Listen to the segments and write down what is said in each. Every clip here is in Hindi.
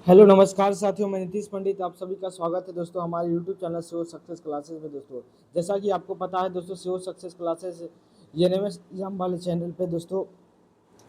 हेलो नमस्कार साथियों, मैं नीतीश पंडित आप सभी का स्वागत है दोस्तों हमारे YouTube channel CO success classes में। दोस्तों जैसा कि आपको पता है दोस्तों, CO success classes NMS exam वाले चैनल पे दोस्तों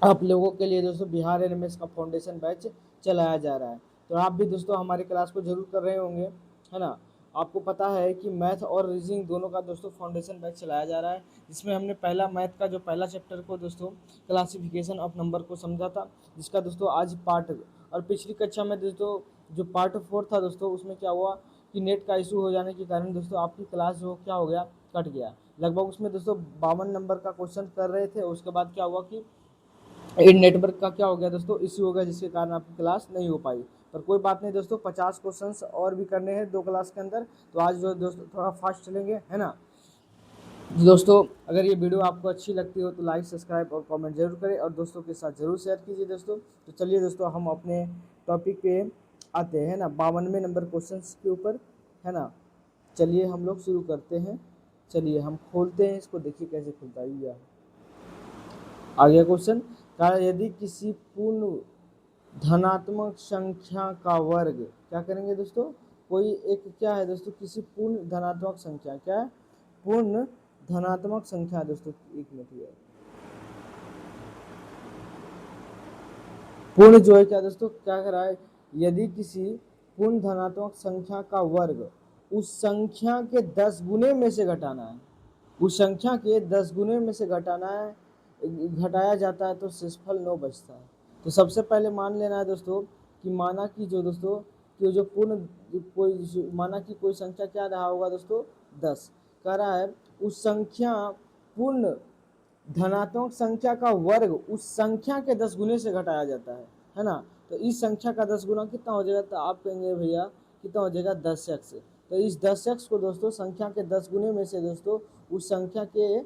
आप लोगों के लिए दोस्तों बिहार एनएमएस का फाउंडेशन बैच चलाया जा रहा है। तो आप भी दोस्तों हमारी क्लास को जरूर कर रहे होंगे, है ना। आपको पता है कि मैथ और रीजनिंग दोनों का दोस्तों फाउंडेशन बैच चलाया जा रहा है, जिसमें हमने पहला मैथ का जो पहला चैप्टर को दोस्तों क्लासिफिकेशन ऑफ नंबर को समझा था, जिसका दोस्तों आज पार्ट, और पिछली कक्षा में दोस्तों जो पार्ट 4 था दोस्तों, उसमें क्या हुआ कि नेट का इशू हो जाने के कारण दोस्तों आपकी क्लास जो क्या हो गया, कट गया लगभग। उसमें दोस्तों 52 नंबर का क्वेश्चन कर रहे थे, उसके बाद क्या हुआ कि नेटवर्क का क्या हो गया दोस्तों, इश्यू हो गया, जिसके कारण आपकी क्लास नहीं हो पाई। पर कोई बात नहीं दोस्तों, 50 क्वेश्चंस और भी करने हैं 2 क्लास के अंदर, तो आज जो दोस्तों थोड़ा फास्ट चलेंगे, है ना। दोस्तों अगर ये वीडियो आपको अच्छी लगती हो तो लाइक सब्सक्राइब और कमेंट जरूर करें और दोस्तों के साथ जरूर शेयर कीजिए दोस्तों। तो चलिए दोस्तों हम अपने टॉपिक पे आते हैं ना, 52वें नंबर क्वेश्चन के ऊपर, है ना। चलिए हम लोग शुरू करते हैं। चलिए हम खोलते हैं इसको, देखिए कैसे खुलता है। यह आ गया क्वेश्चन का, यदि किसी पूर्ण धनात्मक संख्या का वर्ग, क्या करेंगे दोस्तों, कोई एक क्या है दोस्तों, किसी पूर्ण धनात्मक संख्या, क्या है, पूर्ण धनात्मक संख्या दोस्तों, एक मिनट है, पूर्ण जो है क्या दोस्तों, क्या कर रहा है, यदि किसी पूर्ण धनात्मक संख्या का वर्ग उस संख्या के 10 गुने में से घटाना है, उस संख्या के 10 गुने में से घटाना है, घटाया जाता है तो शेषफल 9 बचता है। तो सबसे पहले मान लेना है दोस्तों कि माना कि जो दोस्तों कि जो पूर्ण कोई माना कि कोई संख्या क्या रहा होगा दोस्तों, 10 कह रहा है, उस संख्या पूर्ण धनात्मक संख्या का वर्ग उस संख्या के 10 गुने से घटाया जाता है ना। तो इस संख्या का 10 गुना कितना हो जाएगा, तो आप कहेंगे भैया कितना हो जाएगा, 10x। तो इस 10x को दोस्तों संख्या के 10 गुने में से दोस्तों उस संख्या के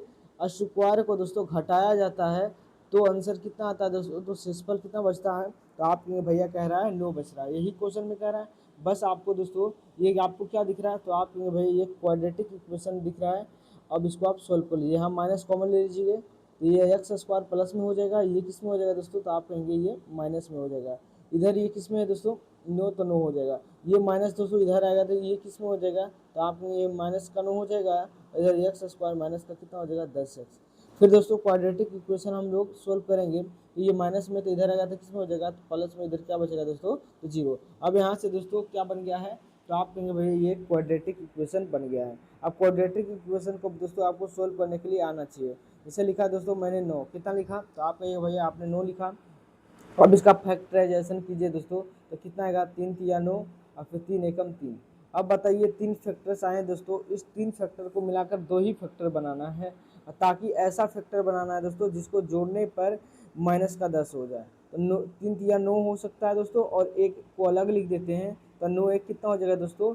स्क्वायर को दोस्तों घटाया जाता है, तो आंसर कितना आता है दोस्तों, तो शेषफल कितना बचता है, तो आप कहेंगे भैया कह रहा है 9 बच रहा है, यही क्वेश्चन में कह रहा है। बस आपको दोस्तों ये आपको क्या दिख रहा है, तो आप कहेंगे भैया ये क्वाड्रेटिक इक्वेशन दिख रहा है। अब इसको आप सोल्व कर लीजिए, हम माइनस कॉमन ले लीजिए, तो ये एक्स स्क्वायर प्लस में हो जाएगा, ये किस में हो जाएगा दोस्तों, तो आप कहेंगे ये माइनस में हो जाएगा। इधर ये किस में है दोस्तों, 9 तो 9 हो जाएगा, ये माइनस दोस्तों इधर आएगा तो ये किस में हो जाएगा, तो आप ये माइनस का 9 हो जाएगा, इधर एक्स स्क्वायर माइनस का कितना हो जाएगा, 10x। फिर दोस्तों क्वाड्रेटिक इक्वेशन हम लोग सोल्व करेंगे, तो ये माइनस में तो इधर आएगा तो किस में हो जाएगा, तो प्लस में, इधर क्या बचेगा दोस्तों, तो 0। अब यहाँ से दोस्तों क्या बन गया है, तो आप कहेंगे भैया ये क्वाड्रेटिक इक्वेशन बन गया है। अब क्वाड्रेटिक इक्वेशन को दोस्तों आपको सोल्व करने के लिए आना चाहिए। इसे लिखा दोस्तों मैंने 9, कितना लिखा, तो आप कहिए भैया आपने 9 लिखा। अब इसका फैक्टराइजेशन कीजिए दोस्तों, तो कितना आएगा, 3 तिया 9 और फिर 3 एकम 3। अब बताइए 3 फैक्टर्स आए दोस्तों, इस 3 फैक्टर को मिलाकर 2 ही फैक्टर बनाना है, ताकि ऐसा फैक्टर बनाना है दोस्तों जिसको जोड़ने पर माइनस का 10 हो जाए। तो 3 तिया 9 हो सकता है दोस्तों, और एक को अलग लिख देते हैं, तो 9 एक कितना हो जाएगा दोस्तों,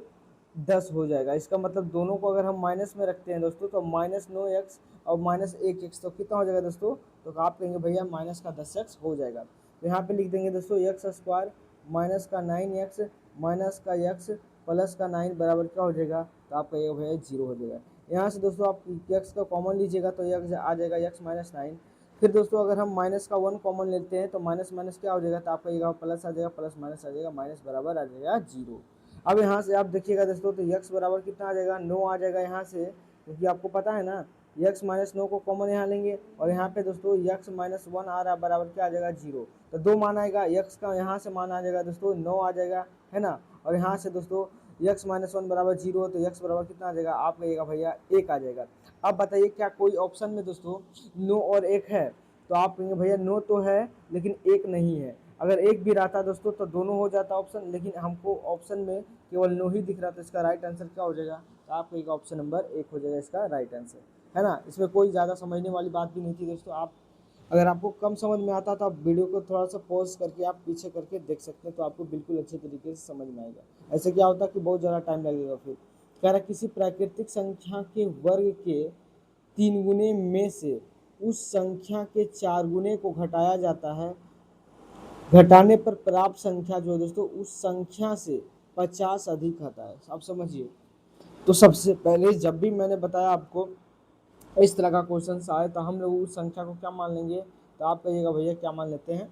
10 हो जाएगा। इसका मतलब दोनों को अगर हम माइनस में रखते हैं दोस्तों, तो -9x और -1x, तो कितना हो जाएगा दोस्तों, तो आप कहेंगे भैया माइनस का 10x हो जाएगा। तो यहाँ पे लिख देंगे दोस्तों एक्स स्क्वायर माइनस का 9x माइनस का x प्लस का 9 बराबर क्या हो जाएगा, तो आप कहिएगा भैया 0 हो जाएगा। यहाँ से दोस्तों आप x का कॉमन लीजिएगा तो x आ जाएगा x माइनस 9। फिर दोस्तों अगर हम माइनस का 1 कॉमन लेते हैं तो माइनस माइनस क्या हो जाएगा, तो आप कहिएगा प्लस आ जाएगा, प्लस माइनस आ जाएगा, माइनस बराबर आ जाएगा 0। अब यहाँ से आप देखिएगा दोस्तों, तो x बराबर कितना आ जाएगा, 9 आ जाएगा यहाँ से, क्योंकि आपको पता है ना x माइनस 9 को कॉमन यहाँ लेंगे, और यहाँ पे दोस्तों x माइनस 1 आ रहा है, बराबर क्या आ जाएगा 0। तो 2 मान आएगा, x का यहाँ से मान आ जाएगा दोस्तों 9 आ जाएगा, है ना। और यहाँ से दोस्तों x माइनस 1 बराबर 0, तो x बराबर कितना आ जाएगा, आप कहिएगा भैया 1 आ जाएगा। अब बताइए क्या कोई ऑप्शन में दोस्तों 9 और 1 है, तो आप कहेंगे भैया 9 तो है लेकिन 1 नहीं है। अगर 1 भी रहता दोस्तों तो दोनों हो जाता ऑप्शन, लेकिन हमको ऑप्शन में केवल 9 ही दिख रहा, तो इसका राइट आंसर क्या हो जाएगा, तो आप कहिएगा ऑप्शन नंबर 1 हो जाएगा इसका राइट आंसर, है ना। इसमें कोई ज़्यादा समझने वाली बात भी नहीं थी दोस्तों। आप अगर आपको कम समझ में आता तो आप वीडियो को थोड़ा सा पॉज करके आप पीछे करके देख सकते हैं, तो आपको बिल्कुल अच्छे तरीके से समझ में आएगा। ऐसे क्या होता है कि बहुत ज़्यादा टाइम लगेगा। फिर कह रहा किसी प्राकृतिक संख्या के वर्ग के 3 गुने में से उस संख्या के 4 गुने को घटाया जाता है, घटाने पर प्राप्त संख्या जो है दोस्तों उस संख्या से 50 अधिक आता है। आप समझिए, तो सबसे पहले जब भी मैंने बताया आपको इस तरह का क्वेश्चन आए तो हम लोग उस संख्या को क्या मान लेंगे, तो आप कहिएगा भैया क्या मान लेते हैं,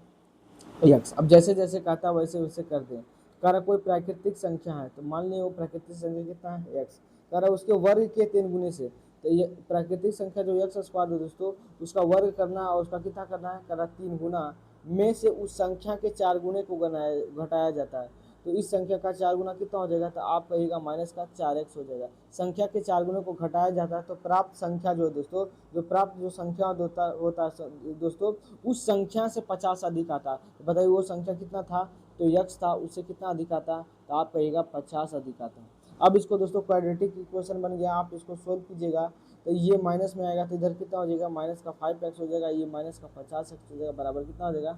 यक्स। अब जैसे जैसे कहता है वैसे वैसे कर दें। कह रहा कोई प्राकृतिक संख्या है, तो मान लिया वो प्राकृतिक संख्या कितना है x, कह रहा उसके वर्ग के 3 गुने से, तो ये प्राकृतिक संख्या जो एक्स स्क्वायर है दोस्तों उसका वर्ग करना है और उसका कितना करना है, कह रहा 3 गुना में से उस संख्या के 4 गुने को घटाया जाता है। तो इस संख्या का 4 गुना कितना हो जाएगा, तो आप कहिएगा माइनस का 4x हो जाएगा। संख्या के 4 गुने को घटाया जाता है तो प्राप्त संख्या जो है दोस्तों, जो प्राप्त जो संख्या होता है दोस्तों, उस संख्या से 50 अधिक आता है। तो बताइए वो संख्या कितना था, तो x था, उससे कितना अधिक आता है, तो आप कहिएगा 50 अधिक आता है। अब इसको दोस्तों क्वाड्रेटिक इक्वेशन बन गया, आप इसको सोल्व कीजिएगा तो ये माइनस में आएगा, तो इधर कितना हो जाएगा, माइनस का 5x हो जाएगा, ये माइनस का 50x हो जाएगा, बराबर कितना हो जाएगा,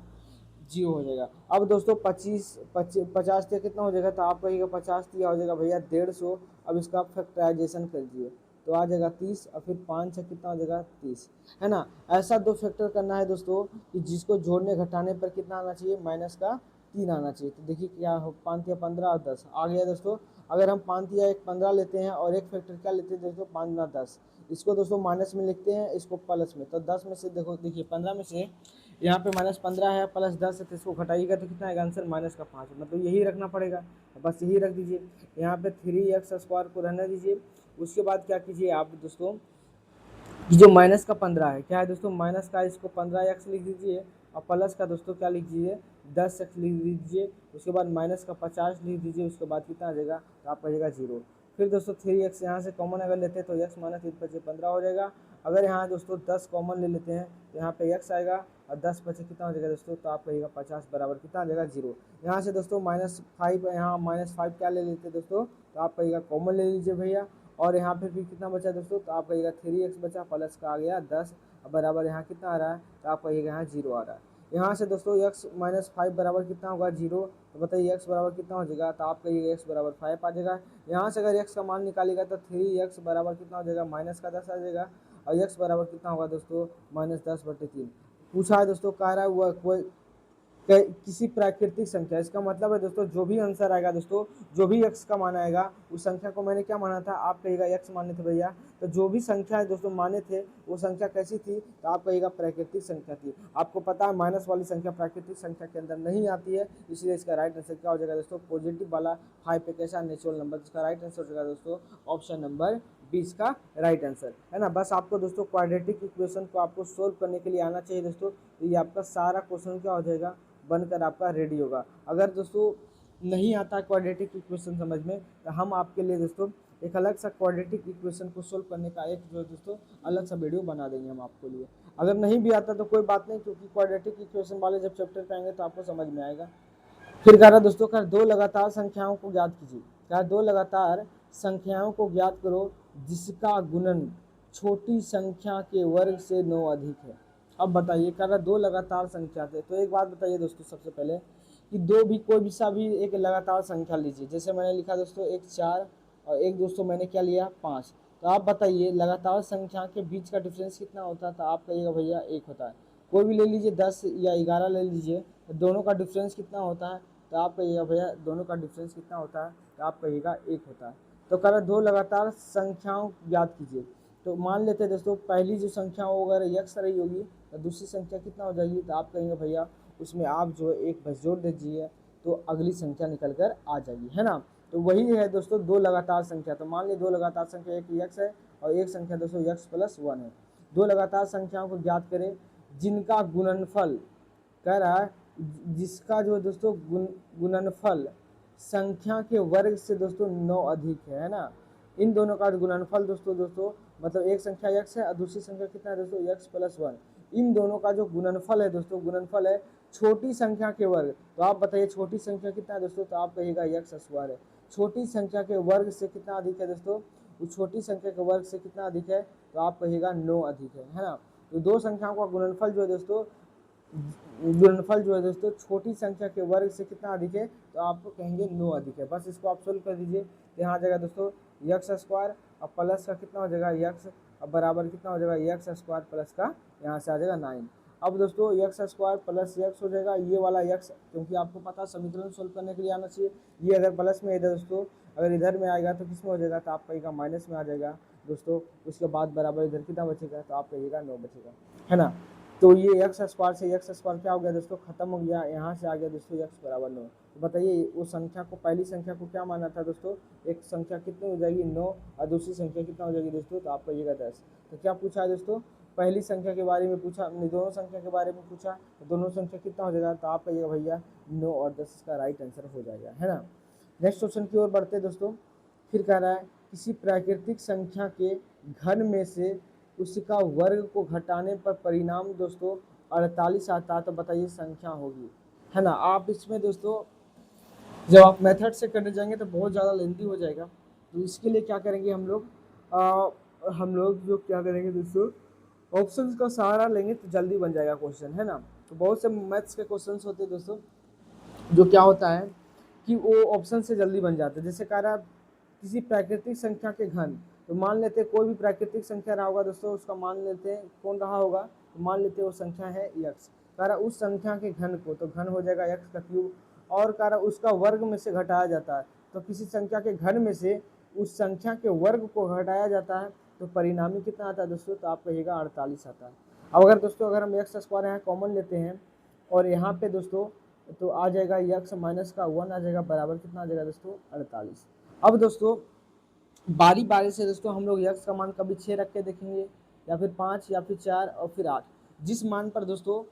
0 हो जाएगा। अब दोस्तों 50 से कितना हो जाएगा, तो आप कहिएगा 50 दिया हो जाएगा भैया 150। अब इसका फैक्टराइजेशन कर दीजिए तो आ जाएगा 30 और फिर 5 से कितना हो जाएगा 30, है ना। ऐसा 2 फैक्टर करना है दोस्तों कि जिसको जोड़ने घटाने पर कितना आना चाहिए, माइनस का 3 आना चाहिए। तो देखिए क्या हो, 5 या 15 और 10 आ गया दोस्तों। अगर हम 5 या 1 15 लेते हैं और एक फैक्टर क्या लेते हैं दोस्तों, 5 गुना 10, इसको दोस्तों माइनस में लिखते हैं, इसको प्लस में। तो 10 में से देखो, देखिए 15 में से यहाँ पे माइनस 15 है, प्लस 10 है, तो इसको घटाइएगा तो कितना आएगा आंसर, माइनस का 5, मतलब यही रखना पड़ेगा, बस यही रख दीजिए। यहाँ पे 3x स्क्वायर को रहने दीजिए। उसके बाद क्या कीजिए आप दोस्तों, कि जो माइनस का 15 है, क्या है दोस्तों, माइनस का इसको 15x लिख दीजिए और प्लस का दोस्तों क्या लिख दीजिए, 10x लिख दीजिए। उसके बाद माइनस का 50 लिख दीजिए, उसके बाद कितना आ जाएगा, तो आप कहिएगा 0। फिर दोस्तों 3x यहाँ से कॉमन अगर लेते हैं तो x माइनस 3 पचे 15 हो जाएगा। अगर यहाँ दोस्तों 10 कॉमन ले लेते हैं तो यहाँ पे x आएगा और 10 पचे कितना हो जाएगा दोस्तों, तो आप कहिएगा 50 बराबर कितना आ जाएगा, 0। यहाँ से दोस्तों -5, यहाँ -5 क्या ले लेते हैं दोस्तों, तो आप कहिएगा कॉमन ले लीजिए भैया। और यहाँ पे फिर कितना बचा दोस्तों, तो आप कहिएगा 3x बचा, प्लस का आ गया 10 बराबर यहाँ कितना आ रहा है, तो आप कहिएगा यहाँ 0 आ रहा है। यहाँ से दोस्तों x -5 बराबर कितना होगा, 0। तो बताइए x बराबर कितना हो जाएगा, तो आप कहिएगा x बराबर 5 आ जाएगा। यहाँ से अगर x का मान निकालेगा तो 3x बराबर कितना हो जाएगा, माइनस का 10 आ जाएगा। और x बराबर कितना होगा दोस्तों, -10/3। पूछा है दोस्तों, कह रहा है वह कोई किसी प्राकृतिक संख्या, इसका मतलब है दोस्तों जो भी आंसर आएगा दोस्तों, जो भी x का मान आएगा उस संख्या को मैंने क्या माना था, आप कहिएगा x माने थे भैया। तो जो भी संख्या है दोस्तों माने थे वो संख्या कैसी थी, तो आप कहिएगा प्राकृतिक संख्या थी। आपको पता है माइनस वाली संख्या प्राकृतिक संख्या के अंदर नहीं आती है, इसलिए इसका राइट आंसर क्या हो जाएगा दोस्तों, पॉजिटिव वाला 5 एक ऐसा नेचुरल नंबर, जिसका राइट आंसर हो जाएगा दोस्तों ऑप्शन नंबर 20 का राइट आंसर, है ना। बस आपको दोस्तों क्वाड्रेटिक इक्वेशन को आपको सोल्व करने के लिए आना चाहिए दोस्तों, तो ये आपका सारा क्वेश्चन क्या हो जाएगा, बनकर आपका रेडी होगा। अगर दोस्तों नहीं आता क्वाड्रेटिक इक्वेशन समझ में, तो हम आपके लिए दोस्तों एक अलग सा क्वाड्रेटिक इक्वेशन को सोल्व करने का एक जो दोस्तों अलग सा वीडियो बना देंगे हम आपके लिए। अगर नहीं भी आता तो कोई बात नहीं, क्योंकि क्वाड्रेटिक इक्वेशन वाले जब चैप्टर पे आएंगे तो आपको समझ में आएगा। फिर कह रहा दोस्तों, कर 2 लगातार संख्याओं को ज्ञात कीजिए। क्या 2 लगातार संख्याओं को ज्ञात करो जिसका गुणन छोटी संख्या के वर्ग से 9 अधिक है। अब बताइए, कह रहा 2 लगातार संख्या थे, तो एक बात बताइए दोस्तों सबसे पहले कि दो भी कोई भी सा भी एक लगातार संख्या लीजिए। जैसे मैंने लिखा दोस्तों एक 4 और एक दोस्तों मैंने क्या लिया 5। तो आप बताइए लगातार संख्या के बीच का डिफरेंस कितना होता है, तो आप कहिएगा भैया 1 होता है। कोई भी ले लीजिए 10 या 11 ले लीजिए, तो दोनों का डिफरेंस कितना होता है, तो आप कहिएगा भैया दोनों का डिफरेंस कितना होता है, तो आप कहिएगा 1 होता है। तो कह रहा 2 लगातार संख्याओं याद कीजिए। तो मान लेते हैं दोस्तों पहली जो संख्या हो अगर यक्स रही होगी तो दूसरी संख्या कितना हो जाएगी, तो आप कहेंगे भैया उसमें आप जो है 1 बस जोड़ दीजिए तो अगली संख्या निकल कर आ जाएगी, है ना। तो वही है दोस्तों 2 लगातार संख्या। तो मान लीजिए 2 लगातार संख्या, एक यक्स है और एक संख्या दोस्तों यक्स +1 है। 2 लगातार संख्याओं को ज्ञात करें जिनका गुणनफल, कह रहा है जिसका जो दोस्तों गुणनफल संख्या के वर्ग से दोस्तों 9 अधिक है ना। इन दोनों का गुणनफल दोस्तों मतलब एक संख्या x है और दूसरी संख्या कितना है दोस्तों x+1। इन दोनों का जो गुणनफल है दोस्तों, गुणनफल है छोटी संख्या के वर्ग। तो आप बताइए छोटी संख्या कितना है दोस्तों, तो आप कहिएगा x² है। छोटी संख्या के वर्ग से कितना अधिक है दोस्तों, उस छोटी संख्या के वर्ग से कितना अधिक है, तो आप कहिएगा 9 अधिक है ना। तो 2 संख्याओं का गुणनफल जो है दोस्तों, गुणनफल जो है दोस्तों छोटी संख्या के वर्ग से कितना अधिक है, तो आपको कहेंगे 9 अधिक है। बस इसको आप सोल्व कर दीजिए, तो यहाँ आ जाएगा दोस्तों x² और प्लस का कितना हो जाएगा x और बराबर कितना हो जाएगा x² प्लस का यहाँ से आ जाएगा 9। अब दोस्तों x² प्लस x हो जाएगा, ये वाला x क्योंकि आपको पता समीकरण सोल्व करने के लिए आना चाहिए। ये अगर प्लस में इधर दोस्तों अगर इधर में आएगा तो किस में हो जाएगा, तो आप कहिएगा माइनस में आ जाएगा दोस्तों। उसके बाद बराबर इधर कितना बचेगा, तो आप कहिएगा 9 बचेगा, है ना। तो ये एक्स स्क्वायर से एक्स स्क्वायर क्या हो गया दोस्तों, खत्म हो गया, यहाँ से आ गया दोस्तों एक्स बराबर 9। तो बताइए उस संख्या को, पहली संख्या को क्या माना था दोस्तों, एक संख्या कितनी हो जाएगी 9 और दूसरी संख्या कितना हो जाएगी दोस्तों, तो आप कहिएगा 10। तो क्या पूछा है दोस्तों, पहली संख्या के बारे में पूछा, दोनों संख्या के बारे में पूछा, तो दोनों संख्या कितना हो जाएगा, तो आप कहिएगा भैया 9 और 10 इसका राइट आंसर हो जाएगा, है ना। नेक्स्ट क्वेश्चन की ओर बढ़ते दोस्तों। फिर कह रहा है किसी प्राकृतिक संख्या के घन में से उसका वर्ग को घटाने पर परिणाम दोस्तों 48 आता है, तो बताइए संख्या होगी, है ना। आप इसमें दोस्तों जब आप मेथड से करने जाएंगे तो बहुत ज़्यादा लेंथी हो जाएगा, तो इसके लिए क्या करेंगे हम लोग जो क्या करेंगे दोस्तों, ऑप्शंस का सहारा लेंगे तो जल्दी बन जाएगा क्वेश्चन, है ना। तो बहुत से मैथ्स के क्वेश्चंस होते हैं दोस्तों, जो क्या होता है कि वो ऑप्शन से जल्दी बन जाते हैं। जैसे कह रहा है किसी प्राकृतिक संख्या के घन, तो मान लेते हैं कोई भी प्राकृतिक संख्या रहा होगा दोस्तों, उसका मान लेते हैं कौन रहा होगा, तो मान लेते हैं वो संख्या है यक्स। कह रहा उस संख्या के घन को, तो घन हो जाएगा यक्स का क्यूब, और कह रहा उसका वर्ग में से घटाया जाता है। तो किसी संख्या के घन में से उस संख्या के वर्ग को घटाया जाता है, तो परिणामी कितना आता है दोस्तों, तो आप कहिएगा 48 आता है। अब अगर दोस्तों अगर हम एक्स स्क्वायर यहाँ कॉमन लेते हैं और यहाँ पे दोस्तों तो आ जाएगा यक्स माइनस का 1 आ जाएगा, बराबर कितना आ जाएगा दोस्तों 48। अब दोस्तों बारी बारी से दोस्तों हम लोग यक्स का मान कभी 6 रख के देखेंगे, या फिर 5 या फिर 4 और फिर 8। जिस मान पर दोस्तों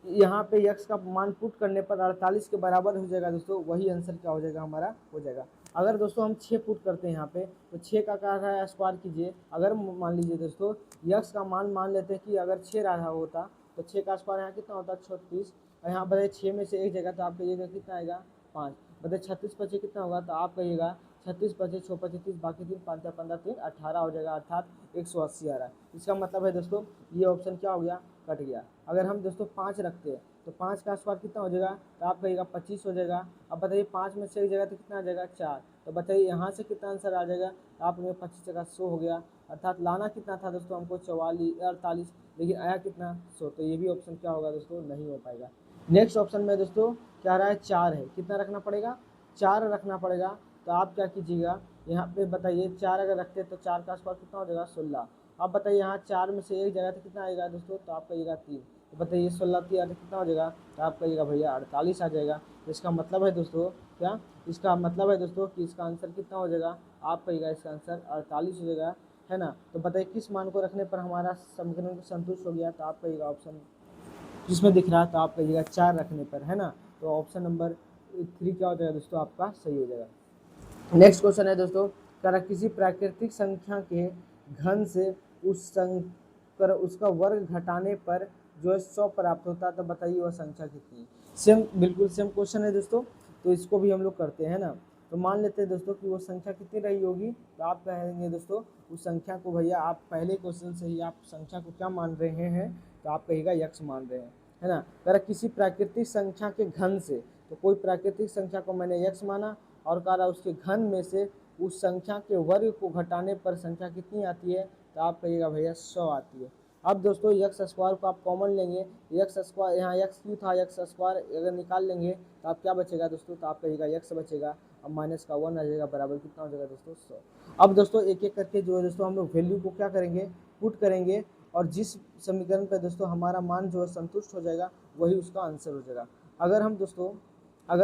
यहाँ पे यक्स का मान पुट करने पर 48 के बराबर हो जाएगा दोस्तों, वही आंसर क्या हो जाएगा हमारा हो जाएगा। अगर दोस्तों हम 6 पुट करते हैं यहाँ पे, तो 6 का क्या है स्क्वायर कीजिए। अगर मान लीजिए दोस्तों यक्स का मान लेते हैं कि अगर 6 रहा होता, तो 6 का स्क्वायर यहाँ कितना होता है 36, और यहाँ बताइए 6 में से एक जगह, तो आप कहिएगा कितना आएगा 5। बताइए 36 पचे कितना होगा, तो आप कहिएगा 36 पचे 6 पचे 30, बाकी 3 5 15 3 18 हो जाएगा, अर्थात 180 आ रहा है। इसका मतलब है दोस्तों ये ऑप्शन क्या हो गया, कट गया। अगर हम दोस्तों 5 रखते हैं, तो 5 का स्क्वायर कितना हो जाएगा, तो आप कहिएगा 25 हो जाएगा। अब बताइए 5 में से एक जगह तो कितना आ जाएगा 4, तो बताइए यहाँ से कितना आंसर आ जाएगा, तो आप में 25 जगह 100 हो गया, अर्थात लाना कितना था दोस्तों हमको 48, लेकिन आया कितना 100। तो ये भी ऑप्शन क्या होगा दोस्तों, नहीं हो पाएगा। नेक्स्ट ऑप्शन में दोस्तों क्या रहा है 4 है, कितना रखना पड़ेगा 4 रखना पड़ेगा। तो आप क्या कीजिएगा यहाँ पे बताइए 4 अगर रखते हैं तो 4 का स्क्वायर कितना हो जाएगा 16। अब बताइए यहाँ 4 में से एक जगह तो कितना आएगा दोस्तों, तो आप कहिएगा 3। तो बताइए 16 3 कितना हो जाएगा, तो आप कहिएगा भैया 48 आ जाएगा। तो इसका मतलब है दोस्तों क्या, इसका मतलब है दोस्तों कि इसका आंसर कितना हो जाएगा, आप कहिएगा इसका आंसर 48 हो जाएगा, है ना। तो बताइए किस मान को रखने पर हमारा समीकरण संतुष्ट हो गया, तो आप कहिएगा ऑप्शन जिसमें दिख रहा है, तो आप कहिएगा 4 रखने पर, है ना। तो ऑप्शन नंबर 3 क्या हो जाएगा दोस्तों, आपका सही हो जाएगा। नेक्स्ट क्वेश्चन है दोस्तों, कर किसी प्राकृतिक संख्या के घन से उसका वर्ग घटाने पर जो है 100 प्राप्त होता है, तो बताइए वह संख्या कितनी है। सेम बिल्कुल सेम क्वेश्चन है दोस्तों, तो इसको भी हम लोग करते हैं ना। तो मान लेते हैं दोस्तों कि वो संख्या कितनी रही होगी, तो आप कहेंगे दोस्तों उस संख्या को, भैया आप पहले क्वेश्चन से ही आप संख्या को क्या मान रहे हैं, तो आप कहिएगा यक्स मान रहे हैं, है ना। अगर किसी प्राकृतिक संख्या के घन से, तो कोई प्राकृतिक संख्या को मैंने यक्स माना और कहा उसके घन में से उस संख्या के वर्ग को घटाने पर संख्या कितनी आती है, तो आप कहिएगा भैया 100 आती है। अब दोस्तों यक्स स्क्वायर को आप कॉमन लेंगे, यक्स स्क्वायर यहाँ यक्स क्यू था, यक्स स्क्वायर अगर निकाल लेंगे तो आप क्या बचेगा दोस्तों, तो आप कहिएगा यक्स बचेगा, अब माइनस का 1 आ जाएगा, बराबर कितना हो जाएगा दोस्तों 100। अब दोस्तों एक एक करके जो है दोस्तों हम लोग वैल्यू को क्या करेंगे, पुट करेंगे, और जिस समीकरण पर दोस्तों हमारा मान जो है संतुष्ट हो जाएगा वही उसका आंसर हो जाएगा। अगर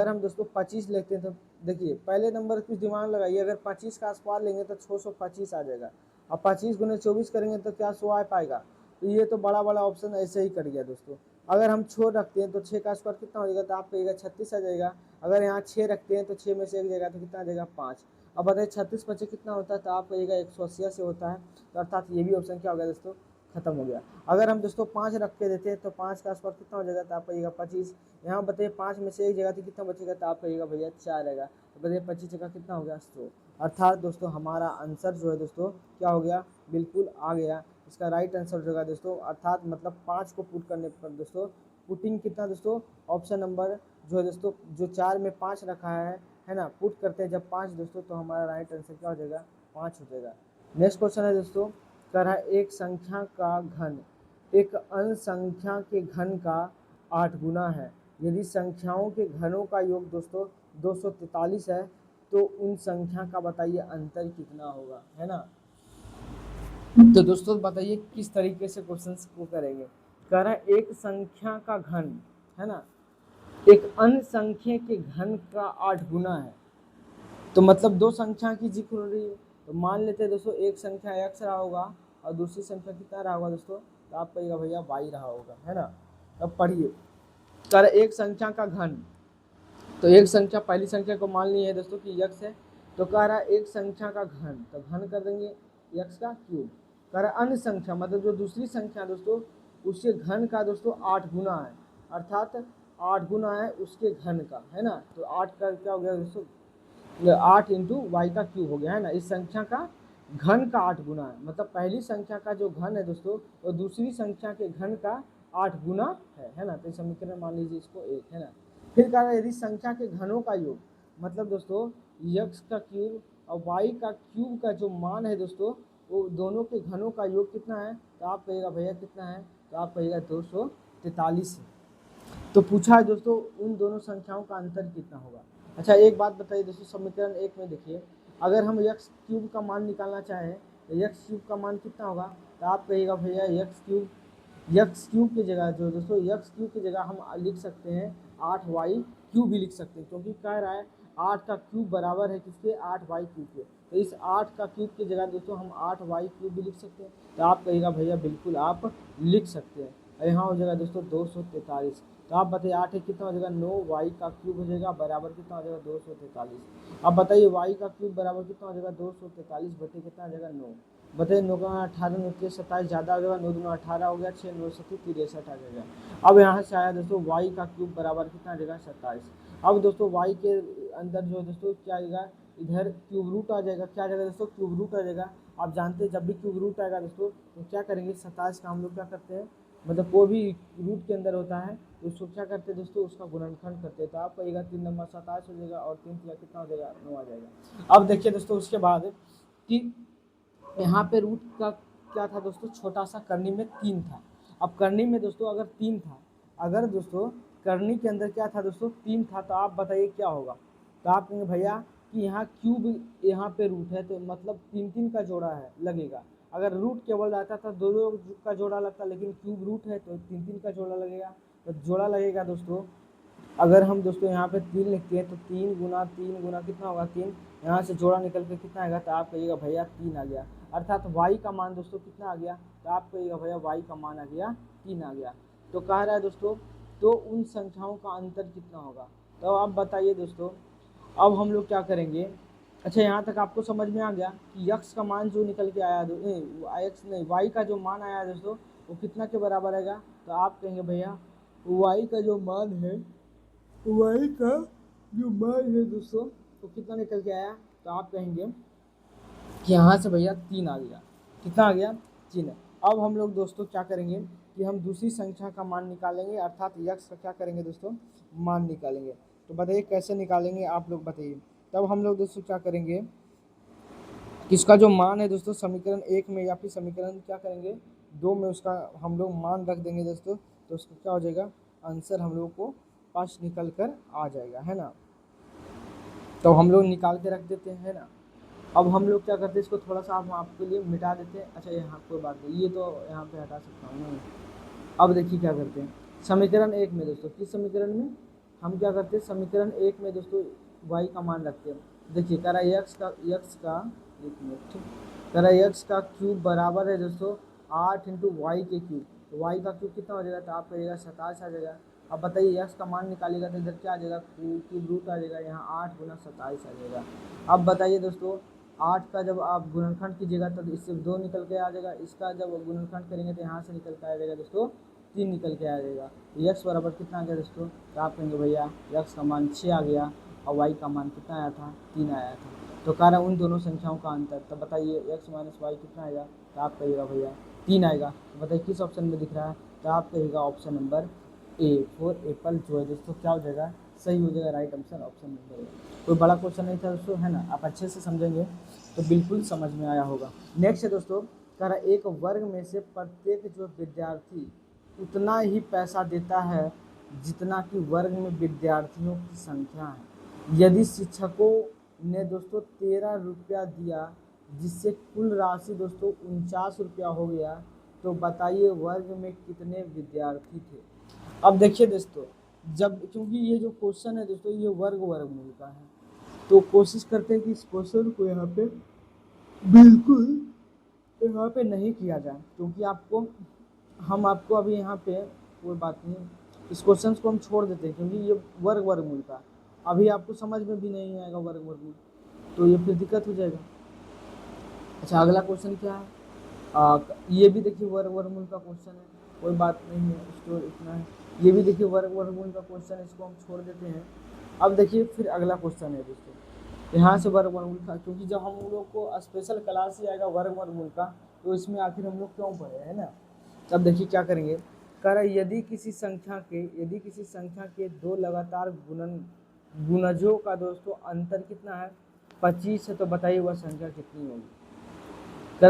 हम दोस्तों 25 लेते हैं, तो देखिए पहले नंबर कुछ दिमाग लगाइए, अगर 25 का स्क्वायर लेंगे तो 625 आ जाएगा। अब 25 गुने 24 करेंगे तो क्या 100 आ पाएगा, तो ये तो बड़ा बड़ा ऑप्शन ऐसे ही कट गया दोस्तों। अगर हम 6 रखते हैं तो 6 का स्क्वायर कितना हो जाएगा, तो आप कहिएगा 36 आ जाएगा। अगर यहाँ 6 रखते हैं तो 6 में से एक जाएगा तो कितना आ जाएगा 5। अब बताइए 36 पचे कितना होता है, तो आप कहिएगा 180 से होता है, तो अर्थात ये भी ऑप्शन क्या हो गया दोस्तों, खत्म हो गया। अगर हम दोस्तों 5 रख के देते हैं तो 5 का स्क्वायर कितना हो जाएगा, तो आप कहिएगा 25। यहाँ बताइए 5 में से एक जगह तो कितना बचेगा, तो आप कहिएगा भैया 4 रहेगा। तो बताइए 25 जगह कितना हो गया 100। अर्थात दोस्तों हमारा आंसर जो है दोस्तों क्या हो गया, बिल्कुल आ गया। इसका राइट आंसर हो जाएगा दोस्तों, अर्थात मतलब 5 को पुट करने पर दोस्तों, पुटिंग कितना दोस्तों, ऑप्शन नंबर जो है दोस्तों जो 4 में 5 रखा है ना, पुट करते हैं जब 5 दोस्तों, तो हमारा राइट आंसर क्या हो जाएगा 5 हो जाएगा। नेक्स्ट क्वेश्चन है दोस्तों, कर है एक संख्या का घन एक अन्य संख्या के घन का 8 गुना है। यदि संख्याओं के घनों का योग दोस्तों 243 है, तो उन संख्या का बताइए अंतर कितना होगा, है ना। तो दोस्तों बताइए किस तरीके से क्वेश्चंस को करेंगे। कह रहा है एक संख्या का घन, है ना, एक अन्य संख्या के घन का 8 गुना है। तो मतलब दो संख्या की जिक्र हो रही है। तो मान लेते हैं दोस्तों एक संख्या x रहा होगा और दूसरी संख्या कितना रहा होगा दोस्तों, तो आप कहिएगा भैया y रहा होगा, है ना। अब पढ़िए, कह रहा एक संख्या का घन, तो एक संख्या पहली संख्या को मान लिए है दोस्तों कि x है, तो कह रहा है एक संख्या का घन, तो घन कर देंगे x का क्यूब। कह रहा अन्य संख्या मतलब जो दूसरी संख्या दोस्तों उसके घन का दोस्तों 8 गुना है, अर्थात 8 गुना है उसके घन का, है ना। तो 8 का क्या हो गया दोस्तों, 8 इंटू वाई का क्यूब हो गया, है ना। इस संख्या का घन का 8 गुना है, मतलब पहली संख्या का जो घन है दोस्तों वो दूसरी संख्या के घन का 8 गुना है ना। तो समीकरण मान लीजिए इसको 1, है ना। फिर कह रहा है यदि संख्या के घनों का योग, मतलब दोस्तों x का क्यूब और y का क्यूब का जो मान है दोस्तों वो दोनों के घनों का योग कितना है, तो आप कहिएगा भैया कितना है, तो आप कहिएगा 243 है। तो पूछा है दोस्तों उन दोनों संख्याओं का अंतर कितना होगा। अच्छा एक बात बताइए दोस्तों, समीकरण 1 में देखिए, अगर हम x क्यूब का मान निकालना चाहें तो x क्यूब का मान कितना होगा, तो आप कहिएगा भैया x क्यूब की जगह जो दोस्तों x क्यूब की जगह हम लिख सकते हैं 8y क्यूब भी लिख सकते हैं, क्योंकि कह रहा है 8 का क्यूब बराबर है किसके, 8y क्यूब के। तो इस 8 का क्यूब की जगह दोस्तों हम 8y क्यूब भी लिख सकते हैं। तो आप कहिएगा भैया बिल्कुल आप लिख सकते हैं। यहाँ हो जाएगा दोस्तों 243। तो आप बताइए 8 कितना हो जाएगा, 9y का क्यूब हो जाएगा बराबर कितना हो जाएगा 243। अब बताइए y का क्यूब बराबर कितना हो जाएगा 243 बटे कितना हो जाएगा 9। बताइए 9 का 18 9 के 27 ज़्यादा हो जाएगा, 9 दूना 18 हो गया, 6 9 7 63 आ जाएगा। अब यहाँ से आया दोस्तों y का क्यूब बराबर कितना आ जाएगा 27। अब दोस्तों y के अंदर जो दोस्तों क्या आएगा, इधर क्यूब रूट आ जाएगा, क्या आ जाएगा दोस्तों क्यूब रूट आ जाएगा। आप जानते हैं जब भी क्यूब रूट आएगा दोस्तों तो क्या करेंगे, 27 का हम लोग क्या करते हैं, मतलब कोई भी रूट के अंदर होता है तो उसको क्या करते हैं दोस्तों उसका गुणनखंड करते हैं। तो आप कहिएगा 3 नंबर 27 हो जाएगा और 3 कितना हो जाएगा 9 आ जाएगा। अब देखिए दोस्तों उसके बाद कि यहाँ पे रूट का क्या था दोस्तों, छोटा सा करनी में 3 था। अब करनी में दोस्तों अगर 3 था, अगर दोस्तों करनी के अंदर क्या था दोस्तों 3 था, तो आप बताइए क्या होगा। तो आप कहेंगे भैया कि यहाँ क्यूब यहाँ पे रूट है तो मतलब 3 का जोड़ा है लगेगा। अगर रूट केवल रहता था 2 का जोड़ा लगता, लेकिन क्यूब रूट है तो 3 का जोड़ा लगेगा। तो जोड़ा लगेगा दोस्तों, अगर हम दोस्तों यहाँ पे 3 लिखते हैं तो 3 गुना कितना होगा 3, यहाँ से जोड़ा निकल के कितना आएगा, तो आप कहिएगा भैया 3 आ गया। अर्थात y का मान दोस्तों कितना आ गया, तो आप कहिएगा भैया y का मान आ गया 3 आ गया। तो कह रहा है दोस्तों तो उन संख्याओं का अंतर कितना होगा। तो आप बताइए दोस्तों, अब हम लोग क्या करेंगे। अच्छा यहाँ तक आपको समझ में आ गया कि x का मान जो निकल के आया x नहीं y का जो मान आया दोस्तों वो कितना के बराबर आएगा। तो आप कहेंगे भैया y का जो मान है, y का जो मान है दोस्तों वो कितना निकल के आया, तो आप कहेंगे कि यहाँ से भैया 3 आ गया। कितना आ गया 3। अब हम लोग दोस्तों क्या करेंगे कि हम दूसरी संख्या का मान निकालेंगे, अर्थात x का क्या करेंगे दोस्तों मान निकालेंगे। तो बताइए कैसे निकालेंगे आप लोग बताइए। तब हम लोग दोस्तों क्या करेंगे, इसका जो मान है दोस्तों समीकरण 1 में या फिर समीकरण क्या करेंगे 2 में उसका हम लोग मान रख देंगे दोस्तों। तो उसका क्या हो जाएगा, आंसर हम लोग को पास निकल कर आ जाएगा, है ना। तो हम लोग निकाल के रख देते हैं, है ना। अब हम लोग क्या करते हैं, इसको थोड़ा सा हम आपके लिए मिटा देते हैं। अच्छा यहाँ कोई बात नहीं, ये तो यहाँ पे हटा सकता हूँ। अब देखिए क्या करते हैं, समीकरण 1 में दोस्तों किस समीकरण में हम क्या करते हैं, समीकरण 1 में दोस्तों y का मान रखते हैं। देखिए कह रहा है x का एक मिनट, कह रहा है x का क्यूब बराबर है दोस्तों 8 इंटू वाई के क्यूब। तो y का क्यूब कितना हो जाएगा, तो आप कहिएगा 27 आ जाएगा। अब बताइए x का मान निकालिएगा तो इधर क्या आ जाएगा, क्यूब रूट आ जाएगा, यहाँ 8 गुना 27 आ जाएगा। अब बताइए दोस्तों 8 का जब आप गुणनखंड कीजिएगा तो इससे 2 निकल के आ जाएगा, इसका जब गुणनखंड करेंगे तो यहाँ से निकल के आ जाएगा दोस्तों 3 निकल के आ जाएगा। x बराबर कितना आ गया दोस्तों, तो आप कहेंगे भैया x का मान 6 आ गया और y का मान कितना आया था 3 आया था। तो कह रहा है उन दोनों संख्याओं का अंतर। तो बताइए x माइनस वाई कितना आएगा, तो आप कहिएगा भैया 3 आएगा। तो बताइए किस ऑप्शन में दिख रहा है, तो आप कहिएगा option number A for Apple जो है दोस्तों क्या हो जाएगा, सही हो जाएगा, right answer option number A. कोई बड़ा क्वेश्चन नहीं था दोस्तों, है ना। आप अच्छे से समझेंगे तो बिल्कुल समझ में आया होगा। नेक्स्ट है दोस्तों, कह रहा एक वर्ग में से प्रत्येक जो विद्यार्थी उतना ही पैसा देता है जितना कि वर्ग में विद्यार्थियों की संख्या है। यदि शिक्षकों ने दोस्तों 13 रुपया दिया जिससे कुल राशि दोस्तों 49 रुपया हो गया, तो बताइए वर्ग में कितने विद्यार्थी थे। अब देखिए दोस्तों, जब क्योंकि ये जो क्वेश्चन है दोस्तों ये वर्गमूल का है, तो कोशिश करते हैं कि इस क्वेश्चन को यहाँ पे बिल्कुल यहाँ पे नहीं किया जाए, क्योंकि हम आपको अभी यहाँ पे कोई बात नहीं, इस क्वेश्चन को हम छोड़ देते हैं क्योंकि ये वर्गमूल का अभी आपको समझ में भी नहीं आएगा वर्गमूल, तो ये फिर दिक्कत हो जाएगा। अच्छा अगला क्वेश्चन क्या है, ये भी देखिए वर्गमूल का क्वेश्चन है, कोई बात नहीं है, इसको इतना है। ये भी देखिए वर्गमूल का क्वेश्चन है, इसको हम छोड़ देते हैं। अब देखिए फिर अगला क्वेश्चन है दोस्तों, यहाँ से वर्गमूल का, क्योंकि जब हम लोग को स्पेशल क्लास ही आएगा वर्गमूल का, तो इसमें आखिर हम लोग क्यों पढ़े, है ना। अब देखिए क्या करेंगे, कह रहा है यदि किसी संख्या के दो लगातार गुणजों का दोस्तों अंतर कितना है 25 है, तो बताइए वह संख्या कितनी होगी। कह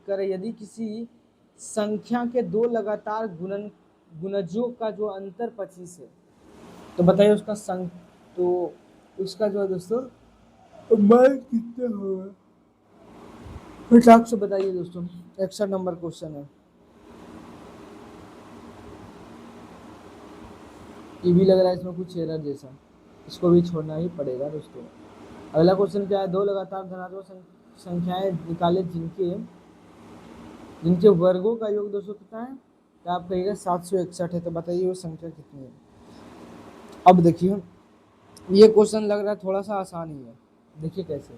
रहा यदि किसी संख्या के दो लगातार गुणजों का जो अंतर 25 है, तो बताइए उसका जो है दोस्तों मान कितना होगा, फटाक से बताइए दोस्तों। 61 नंबर क्वेश्चन है, ये भी लग रहा है इसमें कुछ एरर जैसा, इसको भी छोड़ना ही पड़ेगा दोस्तों। अगला क्वेश्चन क्या है, दो लगातार धनात्मक संख्याएं निकाले जिनके वर्गों का योग दोस्तों कितना है, तो आप कहिएगा 761 है, तो बताइए वो संख्या कितनी है। अब देखिए ये क्वेश्चन लग रहा है थोड़ा सा आसान ही है, देखिए कैसे,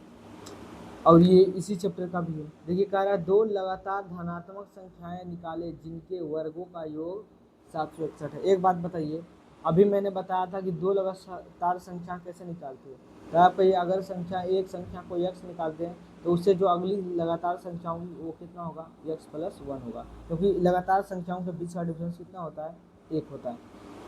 और ये इसी चैप्टर का भी है। देखिए कह रहा है दो लगातार धनात्मक संख्याएं निकाले जिनके वर्गों का योग 761 है। एक बात बताइए, अभी मैंने बताया था कि दो लगातार संख्या कैसे निकालते हैं, तो आप अगर एक संख्या को x निकालते हैं तो उससे जो अगली लगातार संख्या होगी वो कितना होगा, x+1 होगा, क्योंकि लगातार संख्याओं के बीच का डिफरेंस कितना होता है, 1 होता है।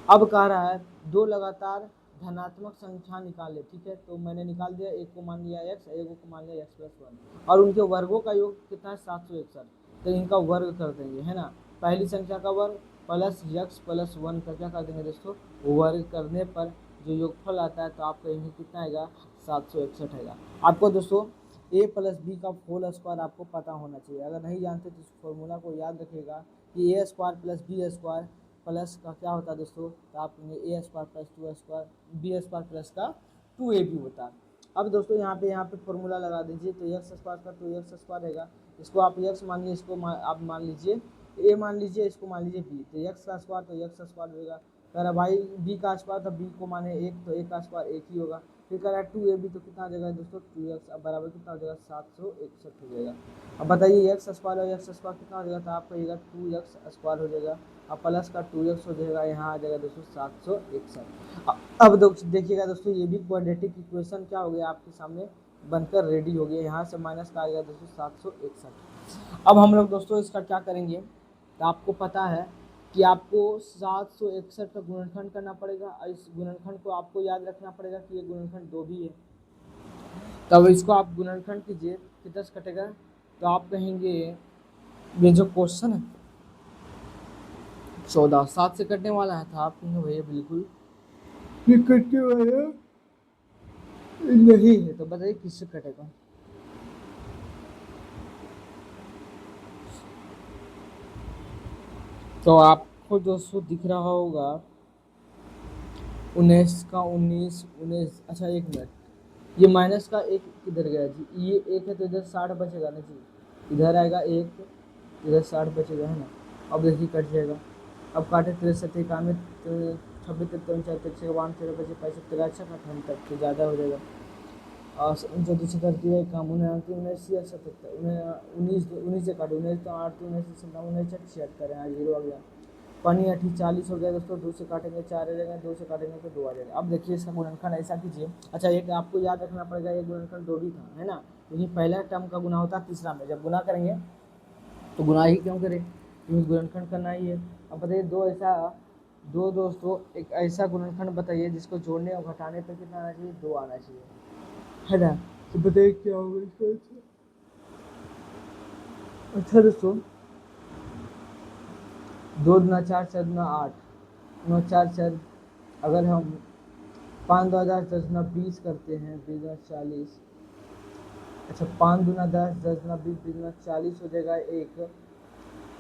अब कह रहा है दो लगातार धनात्मक संख्या निकाले, ठीक है, तो मैंने निकाल दिया, एक को मान लिया x, एक को मान लिया x+1, और उनके वर्गों का योग कितना है 761, तो इनका वर्ग कर देंगे, है ना। पहली संख्या का वर्ग प्लस x+1 का क्या कर देंगे दोस्तों, वर्ग करने पर जो योगफल आता है, तो आप कहेंगे कितना आएगा 761 आएगा। आपको दोस्तों a+b का होल स्क्वायर आपको पता होना चाहिए, अगर नहीं जानते तो इस फॉर्मूला को याद रखिएगा कि a² + b² प्लस का क्या होता है दोस्तों, तो आप कहेंगे a² + 2² b² प्लस का 2ab होता है। अब दोस्तों यहाँ पे फॉर्मूला लगा दीजिए, तो x² का 2x² रहेगा, इसको आप x मान लीजिए, इसको आप मान लीजिए a मान लीजिए, इसको मान लीजिए b, तो x का स्क्वायर तो x स्क्वायर होगा, कह रहा भाई b का स्क्वायर, तो b को माने 1, तो a का स्क्वायर 1 ही होगा, फिर कह रहा है 2ab, तो कितना हो जाएगा दोस्तों 2x, अब बराबर कितना हो जाएगा 761 हो जाएगा। अब बताइए x स्क्वायर और x स्क्वायर कितना हो जाएगा, तो आप कहिएगा 2x स्क्वायर हो जाएगा, अब प्लस का 2x हो जाएगा, यहाँ आ जाएगा दोस्तों 761। अब देखिएगा दोस्तों ये भी क्वाड्रेटिक इक्वेशन क्या हो गया आपके सामने बनकर रेडी हो गया, यहाँ से माइनस का आ गया दोस्तों 761। अब हम लोग दोस्तों इसका क्या करेंगे, तो आपको पता है कि आपको 761 का गुणनखंड करना पड़ेगा, और इस गुणनखंड को आपको याद रखना पड़ेगा कि ये गुणनखंड 2 भी है, तब इसको आप गुणनखंड कीजिए, कितना कटेगा, तो आप कहेंगे ये जो क्वेश्चन है 14 7 से कटने वाला है, था आप कहेंगे भैया बिल्कुल ये कटने वाला नहीं है, तो बताइए किससे कटेगा। तो आपको दोस्तों दिख रहा होगा 19 का 19, अच्छा 1 मिनट, ये माइनस का 1 किधर गया जी, ये 1 है तो इधर 60 बचेगा ना जी, इधर आएगा 1, इधर 60 बचेगा, है ना। अब देखिए कट जाएगा, अब काटे 63 91 26 53 54 52 13 25 25 13, अच्छा काटे हम तक तो ज़्यादा हो जाएगा, और 34 धरती है काम 79 79 77 19 से काटे 19 तो 8 19 57 19 76 है, 0 आ गया, पानी 8 40 हो गया दोस्तों, 2 से काटेंगे 4 आ जाएगा, 2 से काटेंगे तो 2 आ जाएगा। अब देखिए इसका गुणनखंड ऐसा कीजिए, अच्छा एक आपको याद रखना पड़ेगा, एक गुणनखंड 2 भी था, है ना, लेकिन पहला टर्म का गुना होता है तीसरा में, जब गुना करेंगे तो गुना ही क्यों करें, क्योंकि गुणनखंड करना ही है। अब बताइए दो दोस्तों एक ऐसा गुणनखंड बताइए जिसको जोड़ने और घटाने पर कितना आना चाहिए, 2 आना चाहिए, है ना, तो बताइए क्या होगा इसका। अच्छा दोस्तों 2 दूना 4 4 दूना 8 9 4 4, अगर हम 5 2 10 10 दूना 20 करते हैं, 20 दूना 40, अच्छा 5 दूना 10 10 दूना 20 20 दूना 40 हो जाएगा 1,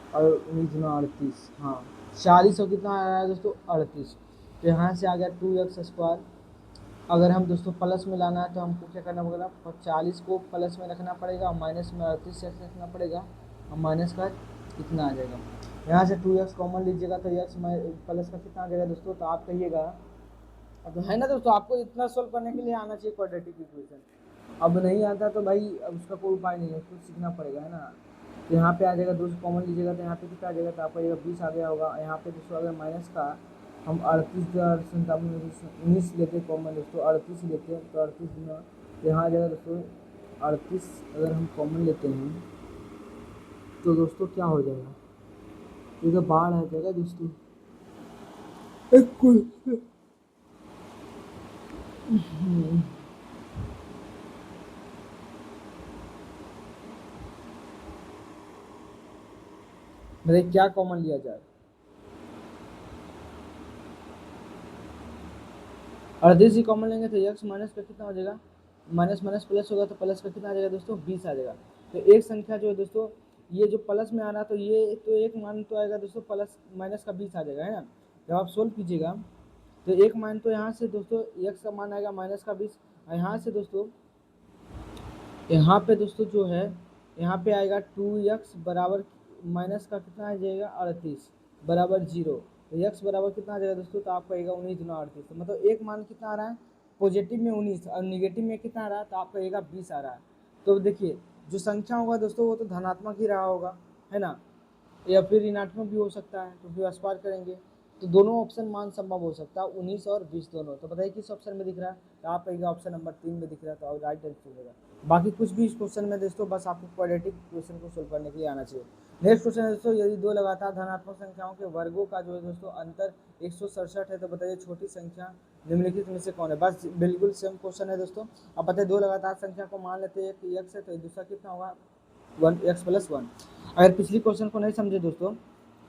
और 19 × 38, हाँ 40 और कितना आ रहा है दोस्तों 38। तो यहाँ से आ गया 2x²। अगर हम दोस्तों प्लस में लाना है तो हमको क्या करना पड़ेगा, 40 को प्लस में रखना पड़ेगा और माइनस में 38 रखना पड़ेगा, और माइनस का कितना आ जाएगा। यहाँ से 2x कॉमन लीजिएगा तो x प्लस का कितना आ जाएगा दोस्तों, तो आप कहिएगा। अब है ना दोस्तों, आपको इतना सोल्व करने के लिए आना चाहिए क्वाड्रेटिक इक्वेशन। अब नहीं आता तो भाई अब उसका कोई उपाय नहीं है, उसको सीखना पड़ेगा, है ना। तो यहाँ पे आ जाएगा दोस्तों कॉमन लीजिएगा तो यहाँ पे कितना आ जाएगा, तो आपका 20 आ गया होगा। यहाँ पे दोस्तों अगर माइनस का हम 38 लेते कॉमन दोस्तों, 38 लेते हैं तो 38 गुना, तो यहाँ आ जाएगा दोस्तों 38 अगर हम कॉमन लेते हैं तो दोस्तों क्या हो जाएगा, ये तो बाढ़ आ जाएगा दोस्तों। मेरे क्या कॉमन लिया जाए, 38 ही कॉमन लेंगे तो x माइनस का कितना हो जाएगा, माइनस माइनस प्लस होगा तो प्लस का कितना आ जाएगा दोस्तों 20 आ जाएगा। तो एक संख्या जो है दोस्तों ये जो प्लस में आ रहा तो ये तो एक मान तो आएगा दोस्तों प्लस माइनस का 20 आ जाएगा, है ना। जब आप सोल्व कीजिएगा तो एक मान तो यहाँ से दोस्तों x का मान आएगा माइनस का 20, और यहाँ से दोस्तों यहाँ पे दोस्तों जो है यहाँ पे आएगा 2x बराबर माइनस का कितना आ जाएगा 38 बराबर 0। तो x बराबर कितना आ जाएगा दोस्तों, तो आपका आएगा 19 × 38। तो मतलब एक मान कितना आ रहा है, पॉजिटिव में 19 और निगेटिव में कितना आ रहा है, तो आपका आएगा 20 आ रहा है। तो देखिए जो संख्या होगा दोस्तों वो तो धनात्मक ही रहा होगा, है ना, या फिर ऋणात्मक भी हो सकता है, तो फिर अस्पार करेंगे तो दोनों ऑप्शन मान संभव हो सकता है, 19 और 20 दोनों। तो बताइए किस ऑप्शन में दिख रहा है, तो आप कहिएगा ऑप्शन नंबर 3 में दिख रहा है, तो आप राइट आंसर होगा। बाकी कुछ भी इस क्वेश्चन में दोस्तों बस आपको क्वाड्रेटिक क्वेश्चन को सोल्व करने के लिए आना चाहिए। नेक्स्ट क्वेश्चन है दोस्तों, यदि दो लगातार धनात्मक संख्याओं के वर्गों का जो है दोस्तों अंतर 167 है तो बताइए छोटी संख्या निम्नलिखित में से कौन है। बस बिल्कुल सेम क्वेश्चन है दोस्तों। अब बताइए दो लगातार संख्या को मान लेते हैं, एक x है तो दूसरा कितना होगा 1x+1। अगर पिछली क्वेश्चन को नहीं समझे दोस्तों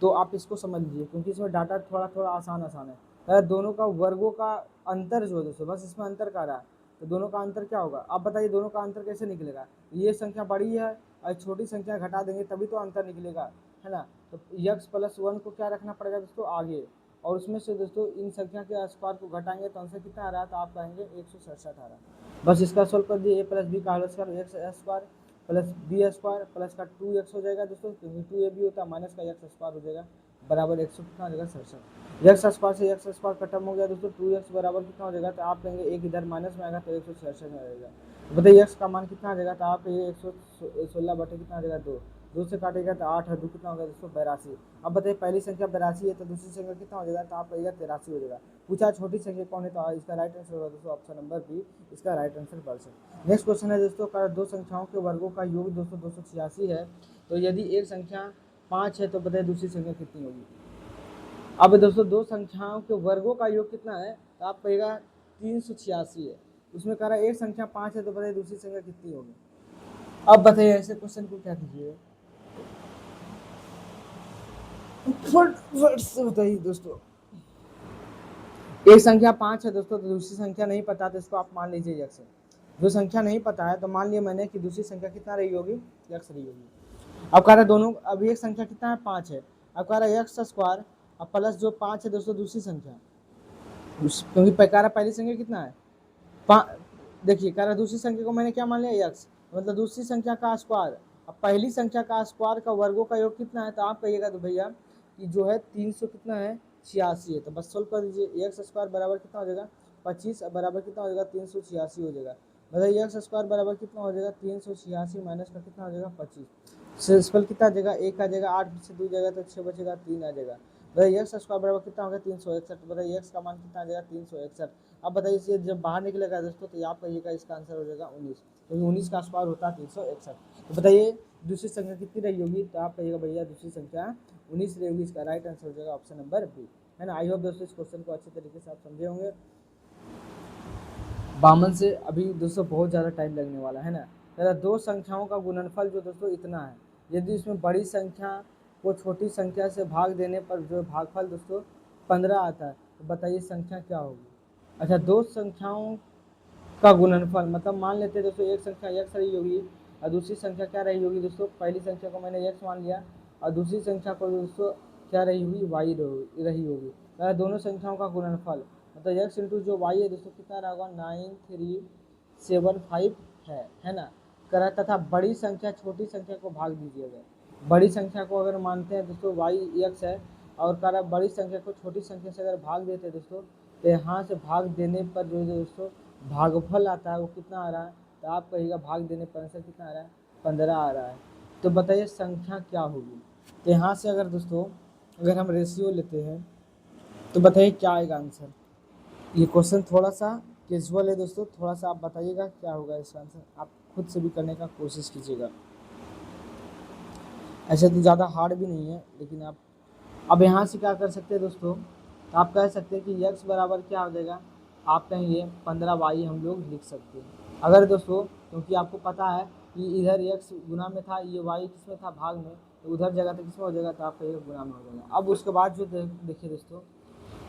तो आप इसको समझ लीजिए, क्योंकि इसमें डाटा थोड़ा थोड़ा आसान है। अगर दोनों का वर्गों का अंतर जो है दोस्तों, बस इसमें अंतर का रहा है, तो दोनों का अंतर क्या होगा, आप बताइए दोनों का अंतर कैसे निकलेगा। ये संख्या बड़ी है और छोटी संख्या घटा देंगे तभी तो अंतर निकलेगा, है ना। तो x+1 को क्या रखना पड़ेगा दोस्तों आगे, और उसमें से दोस्तों इन संख्या के स्क्वायर को घटाएंगे तो आंसर कितना आ रहा है, तो आप कहेंगे 167 आ रहा है। बस इसका सोल्व कर दिए, a+b का whole square x² plus b² plus का 2x हो जाएगा दोस्तों, क्योंकि 2a भी होता है, माइनस का x² हो जाएगा बराबर 100 कितना हो जाएगा 67। x² से x² खत्म हो गया दोस्तों, 2x बराबर कितना हो जाएगा, तो आप कहेंगे एक इधर माइनस में आएगा तो 166 में आएगा। तो बताइए x का मान कितना आ जाएगा, तो आप ये 116 बटे कितना आ जाएगा 2 से काटेगा तो 8 और 2 कितना हो गया दोस्तों 82। अब बताइए पहली संख्या 82 है तो दूसरी संख्या कितना हो जाएगा, तो आप कहिएगा 83 हो जाएगा। पूछा छोटी संख्या कौन है, तो इसका राइट आंसर होगा दोस्तों ऑप्शन नंबर बी, इसका राइट आंसर % नेक्स्ट क्वेश्चन है दोस्तों, अगर दो संख्याओं के वर्गों का योग दोस्तों 286 है तो यदि एक संख्या 5 है तो बताइए दूसरी संख्या कितनी होगी। अब दोस्तों दो संख्याओं के वर्गों का योग कितना है, तो आप कहिएगा 386 है। उसमें कह रहा है एक संख्या 5 है तो बताइए दूसरी संख्या कितनी होगी। अब बताइए ऐसे क्वेश्चन को क्या कीजिएगा, फट से बताइए दोस्तों। एक संख्या 5 है दोस्तों तो दूसरी संख्या नहीं पता, तो इसको आप मान लीजिए x है। जो संख्या नहीं पता है तो मान लिया मैंने कि दूसरी संख्या कितना रही होगी, x रही होगी। अब कह रहा है दोनों, अब एक संख्या कितना है 5 है, अब कह रहा है x² अब प्लस जो 5 है दोस्तों दूसरी संख्या, क्योंकि कह रहा पहली संख्या कितना है देखिए कह रहा दूसरी संख्या को मैंने क्या मान लिया x, मतलब दूसरी संख्या का स्क्वायर। अब पहली संख्या का स्क्वायर का वर्गों का योग कितना है, तो आप कहिएगा तो भैया कि जो है 300 कितना है 86 है। तो बस सोल्व कर दीजिए, x² बराबर कितना हो जाएगा 25 बराबर कितना हो जाएगा 386 हो जाएगा। बताइए x² बराबर कितना हो जाएगा 386 माइनस का कितना हो जाएगा 25, सिंपल कितना आ जाएगा 1 आ जाएगा, 8 से 2 जाएगा तो 6 बचेगा 3 आ जाएगा। बताइए x² बराबर कितना होगा 361। बताइए x का मान कितना आ जाएगा 361। अब बताइए इसे जब बाहर निकलेगा दोस्तों तो आप कहिएगा इसका आंसर हो जाएगा 19, क्योंकि 19 का स्क्वायर होता है 361। तो बताइए दूसरी संख्या कितनी रही होगी, तो आप कहिएगा भैया दूसरी संख्या 19 रही होगी, इसका राइट आंसर हो जाएगा ऑप्शन नंबर बी, है ना। आई होप दोस्तों इस क्वेश्चन को अच्छे तरीके से आप समझे होंगे। बामन से अभी दोस्तों बहुत ज़्यादा टाइम लगने वाला है ना। जरा दो संख्याओं का गुणनफल जो दोस्तों इतना है, यदि इसमें बड़ी संख्या को छोटी संख्या से भाग देने पर जो भागफल दोस्तों 15 आता है, तो बताइए संख्या क्या होगी। अच्छा दो संख्याओं का गुणनफल मतलब मान लेते हैं दोस्तों एक संख्या x रही होगी और दूसरी संख्या क्या रही होगी दोस्तों, पहली संख्या को मैंने x मान लिया और दूसरी संख्या को दोस्तों क्या रही होगी, वाई रही होगी। दोनों संख्याओं का गुणनफल मतलब x इंटू जो y है दोस्तों कितना रहा होगा 9375 है ना। करा तथा बड़ी संख्या छोटी संख्या को भाग दीजिएगा। बड़ी संख्या को अगर मानते हैं दोस्तों y x है और करा बड़ी संख्या को छोटी संख्या से अगर भाग देते हैं दोस्तों, तो यहाँ से भाग देने पर जो दोस्तों भागफल आता है वो कितना आ रहा है, तो आप कहिएगा भाग देने पर आंसर कितना आ रहा है, 15 आ रहा है। तो बताइए संख्या क्या होगी। तो यहाँ से अगर दोस्तों अगर हम रेशियो लेते हैं तो बताइए क्या आएगा आंसर। ये क्वेश्चन थोड़ा सा कैजुअल है दोस्तों, थोड़ा सा आप बताइएगा क्या होगा इसका आंसर, आप खुद से भी करने का कोशिश कीजिएगा। ऐसे तो ज़्यादा हार्ड भी नहीं है, लेकिन आप अब यहाँ से क्या कर सकते हैं दोस्तों, तो आप कह सकते हैं कि x बराबर क्या हो जाएगा, आप कहेंगे 15y हम लोग लिख सकते हैं। अगर दोस्तों क्योंकि आपको पता है कि इधर x गुना में था, ये y किस में था, भाग में, तो उधर जगह तो किस में हो जाएगा, तो आप कहिएगा गुना में हो जाएगा। अब उसके बाद जो देखिए दोस्तों,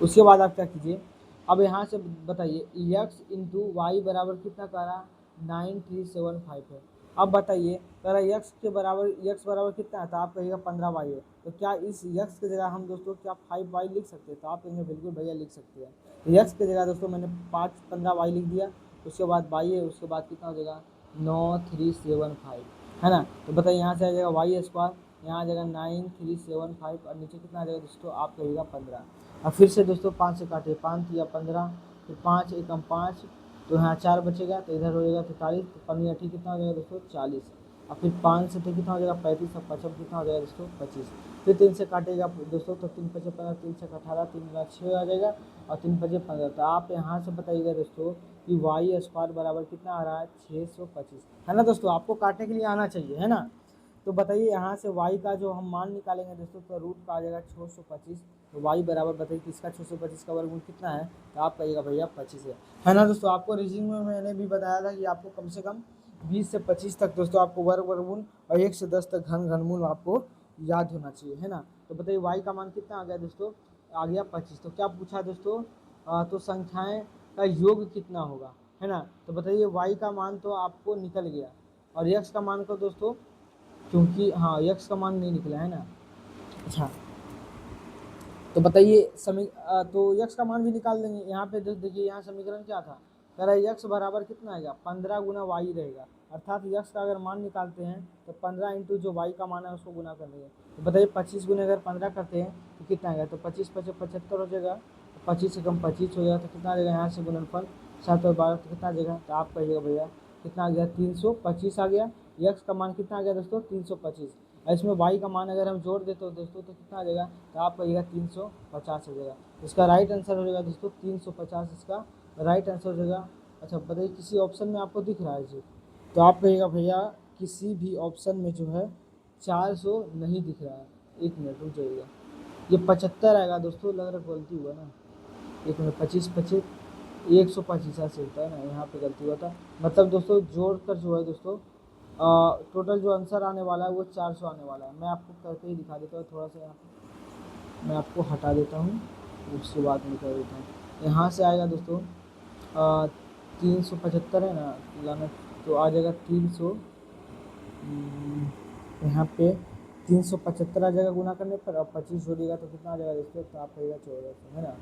उसके बाद आप क्या कीजिए, अब यहाँ से बताइए x इंटू वाई बराबर कितना कह रहा 9375 है। अब बताइए कह रहा x बराबर कितना है, तो आप कहिएगा 15y है। तो क्या इस x की जगह हम दोस्तों क्या 5y लिख सकते हैं, तो आप कहेंगे बिल्कुल भैया लिख सकते हैं। तो x की जगह दोस्तों मैंने 15y लिख दिया, उसके बाद y है, उसके बाद कितना हो जाएगा 9375 है ना। तो बताइए यहाँ से आ जाएगा वाई स्क्वायर, यहाँ आ जाएगा 9375 और नीचे कितना आ जाएगा दोस्तों, आप कहिएगा 15। अब फिर से दोस्तों 5 से काटिए, 5 या 15, तो 5 एकम 5, तो यहाँ 4 बचेगा, तो इधर हो जाएगा 43, तो 15 ठीक कितना हो जाएगा दोस्तों 40, और फिर 5 से ठीक कितना हो जाएगा 35, और 55 कितना हो जाएगा दोस्तों 25। फिर 3 से काटेगा दोस्तों, तो 3 5 15, 3 से 18, 3 6 आ जाएगा, और 3 5 15। तो आप यहाँ से बताइएगा दोस्तों कि वाई स्क्वायर बराबर कितना आ रहा है 625 है ना दोस्तों। आपको काटने के लिए आना चाहिए है ना। तो बताइए यहाँ से y का जो हम मान निकालेंगे दोस्तों, तो रूट का आ जाएगा 625। तो y बराबर बताइए किसका 625 का वर्गमूल कितना है, तो आप कहिएगा भैया 25 है ना दोस्तों। आपको रीजनिंग में मैंने भी बताया था कि आपको कम से कम 20 से 25 तक दोस्तों आपको वर्गमूल और 1 से 10 तक घनमूल आपको याद होना चाहिए है ना। तो बताइए y का मान कितना आ गया दोस्तों, आ गया 25। तो क्या पूछा दोस्तों, तो संख्याएं का योग कितना होगा है ना। तो बताइए y का मान तो आपको निकल गया, और x का मान को दोस्तों क्योंकि हाँ x का मान नहीं निकला है ना। अच्छा तो बताइए तो x का मान भी निकाल देंगे। यहाँ पे देखिए यहाँ समीकरण क्या था, कह रहा है x बराबर कितना आएगा 15 गुना y रहेगा, अर्थात x का अगर मान निकालते हैं तो 15 इंटू जो y का मान है उसको गुना कर देंगे। तो बताइए 25 गुना अगर 15 करते हैं तो कितना आएगा, तो 25 25 75 हो जाएगा, 25 से कम 25 हो जाएगा, तो कितना आ जाएगा यहाँ से गुणनफल 7 और 12, तो कितना आ जाएगा, तो आप कहिएगा भैया कितना आ गया 325 आ गया। x का मान कितना आ गया दोस्तों 325, और इसमें y का मान अगर हम जोड़ देते हो दोस्तों तो कितना आ जाएगा, तो आप कहिएगा 350 हो जाएगा। इसका राइट आंसर हो जाएगा दोस्तों 350, इसका राइट आंसर हो जाएगा। अच्छा बताइए किसी ऑप्शन में आपको दिख रहा है जी, तो आप कहिएगा भैया किसी भी ऑप्शन में जो है 400 नहीं दिख रहा है। एक मिनट रुक जाइएगा, ये 75 आएगा दोस्तों, लग रहा गलती हुआ ना, एक मिनट 25 25 125 ऐसे होता है ना, यहाँ पे गलती हुआ था। मतलब दोस्तों जोड़ कर जो है दोस्तों टोटल जो आंसर आने वाला है वो 400 आने वाला है। मैं आपको करके ही दिखा देता हूँ, थोड़ा सा यहाँ पे मैं आपको हटा देता हूँ, उसके बाद में कर देता हूँ। यहाँ से आएगा दोस्तों 375 है ना लाना, तो आ जाएगा 300, यहाँ पे 375 आ जाएगा गुना करने पर, अब 25 जोड़िएगा तो कितना आ जाएगा दोस्तों, तो आप कहिएगा 1400 है ना,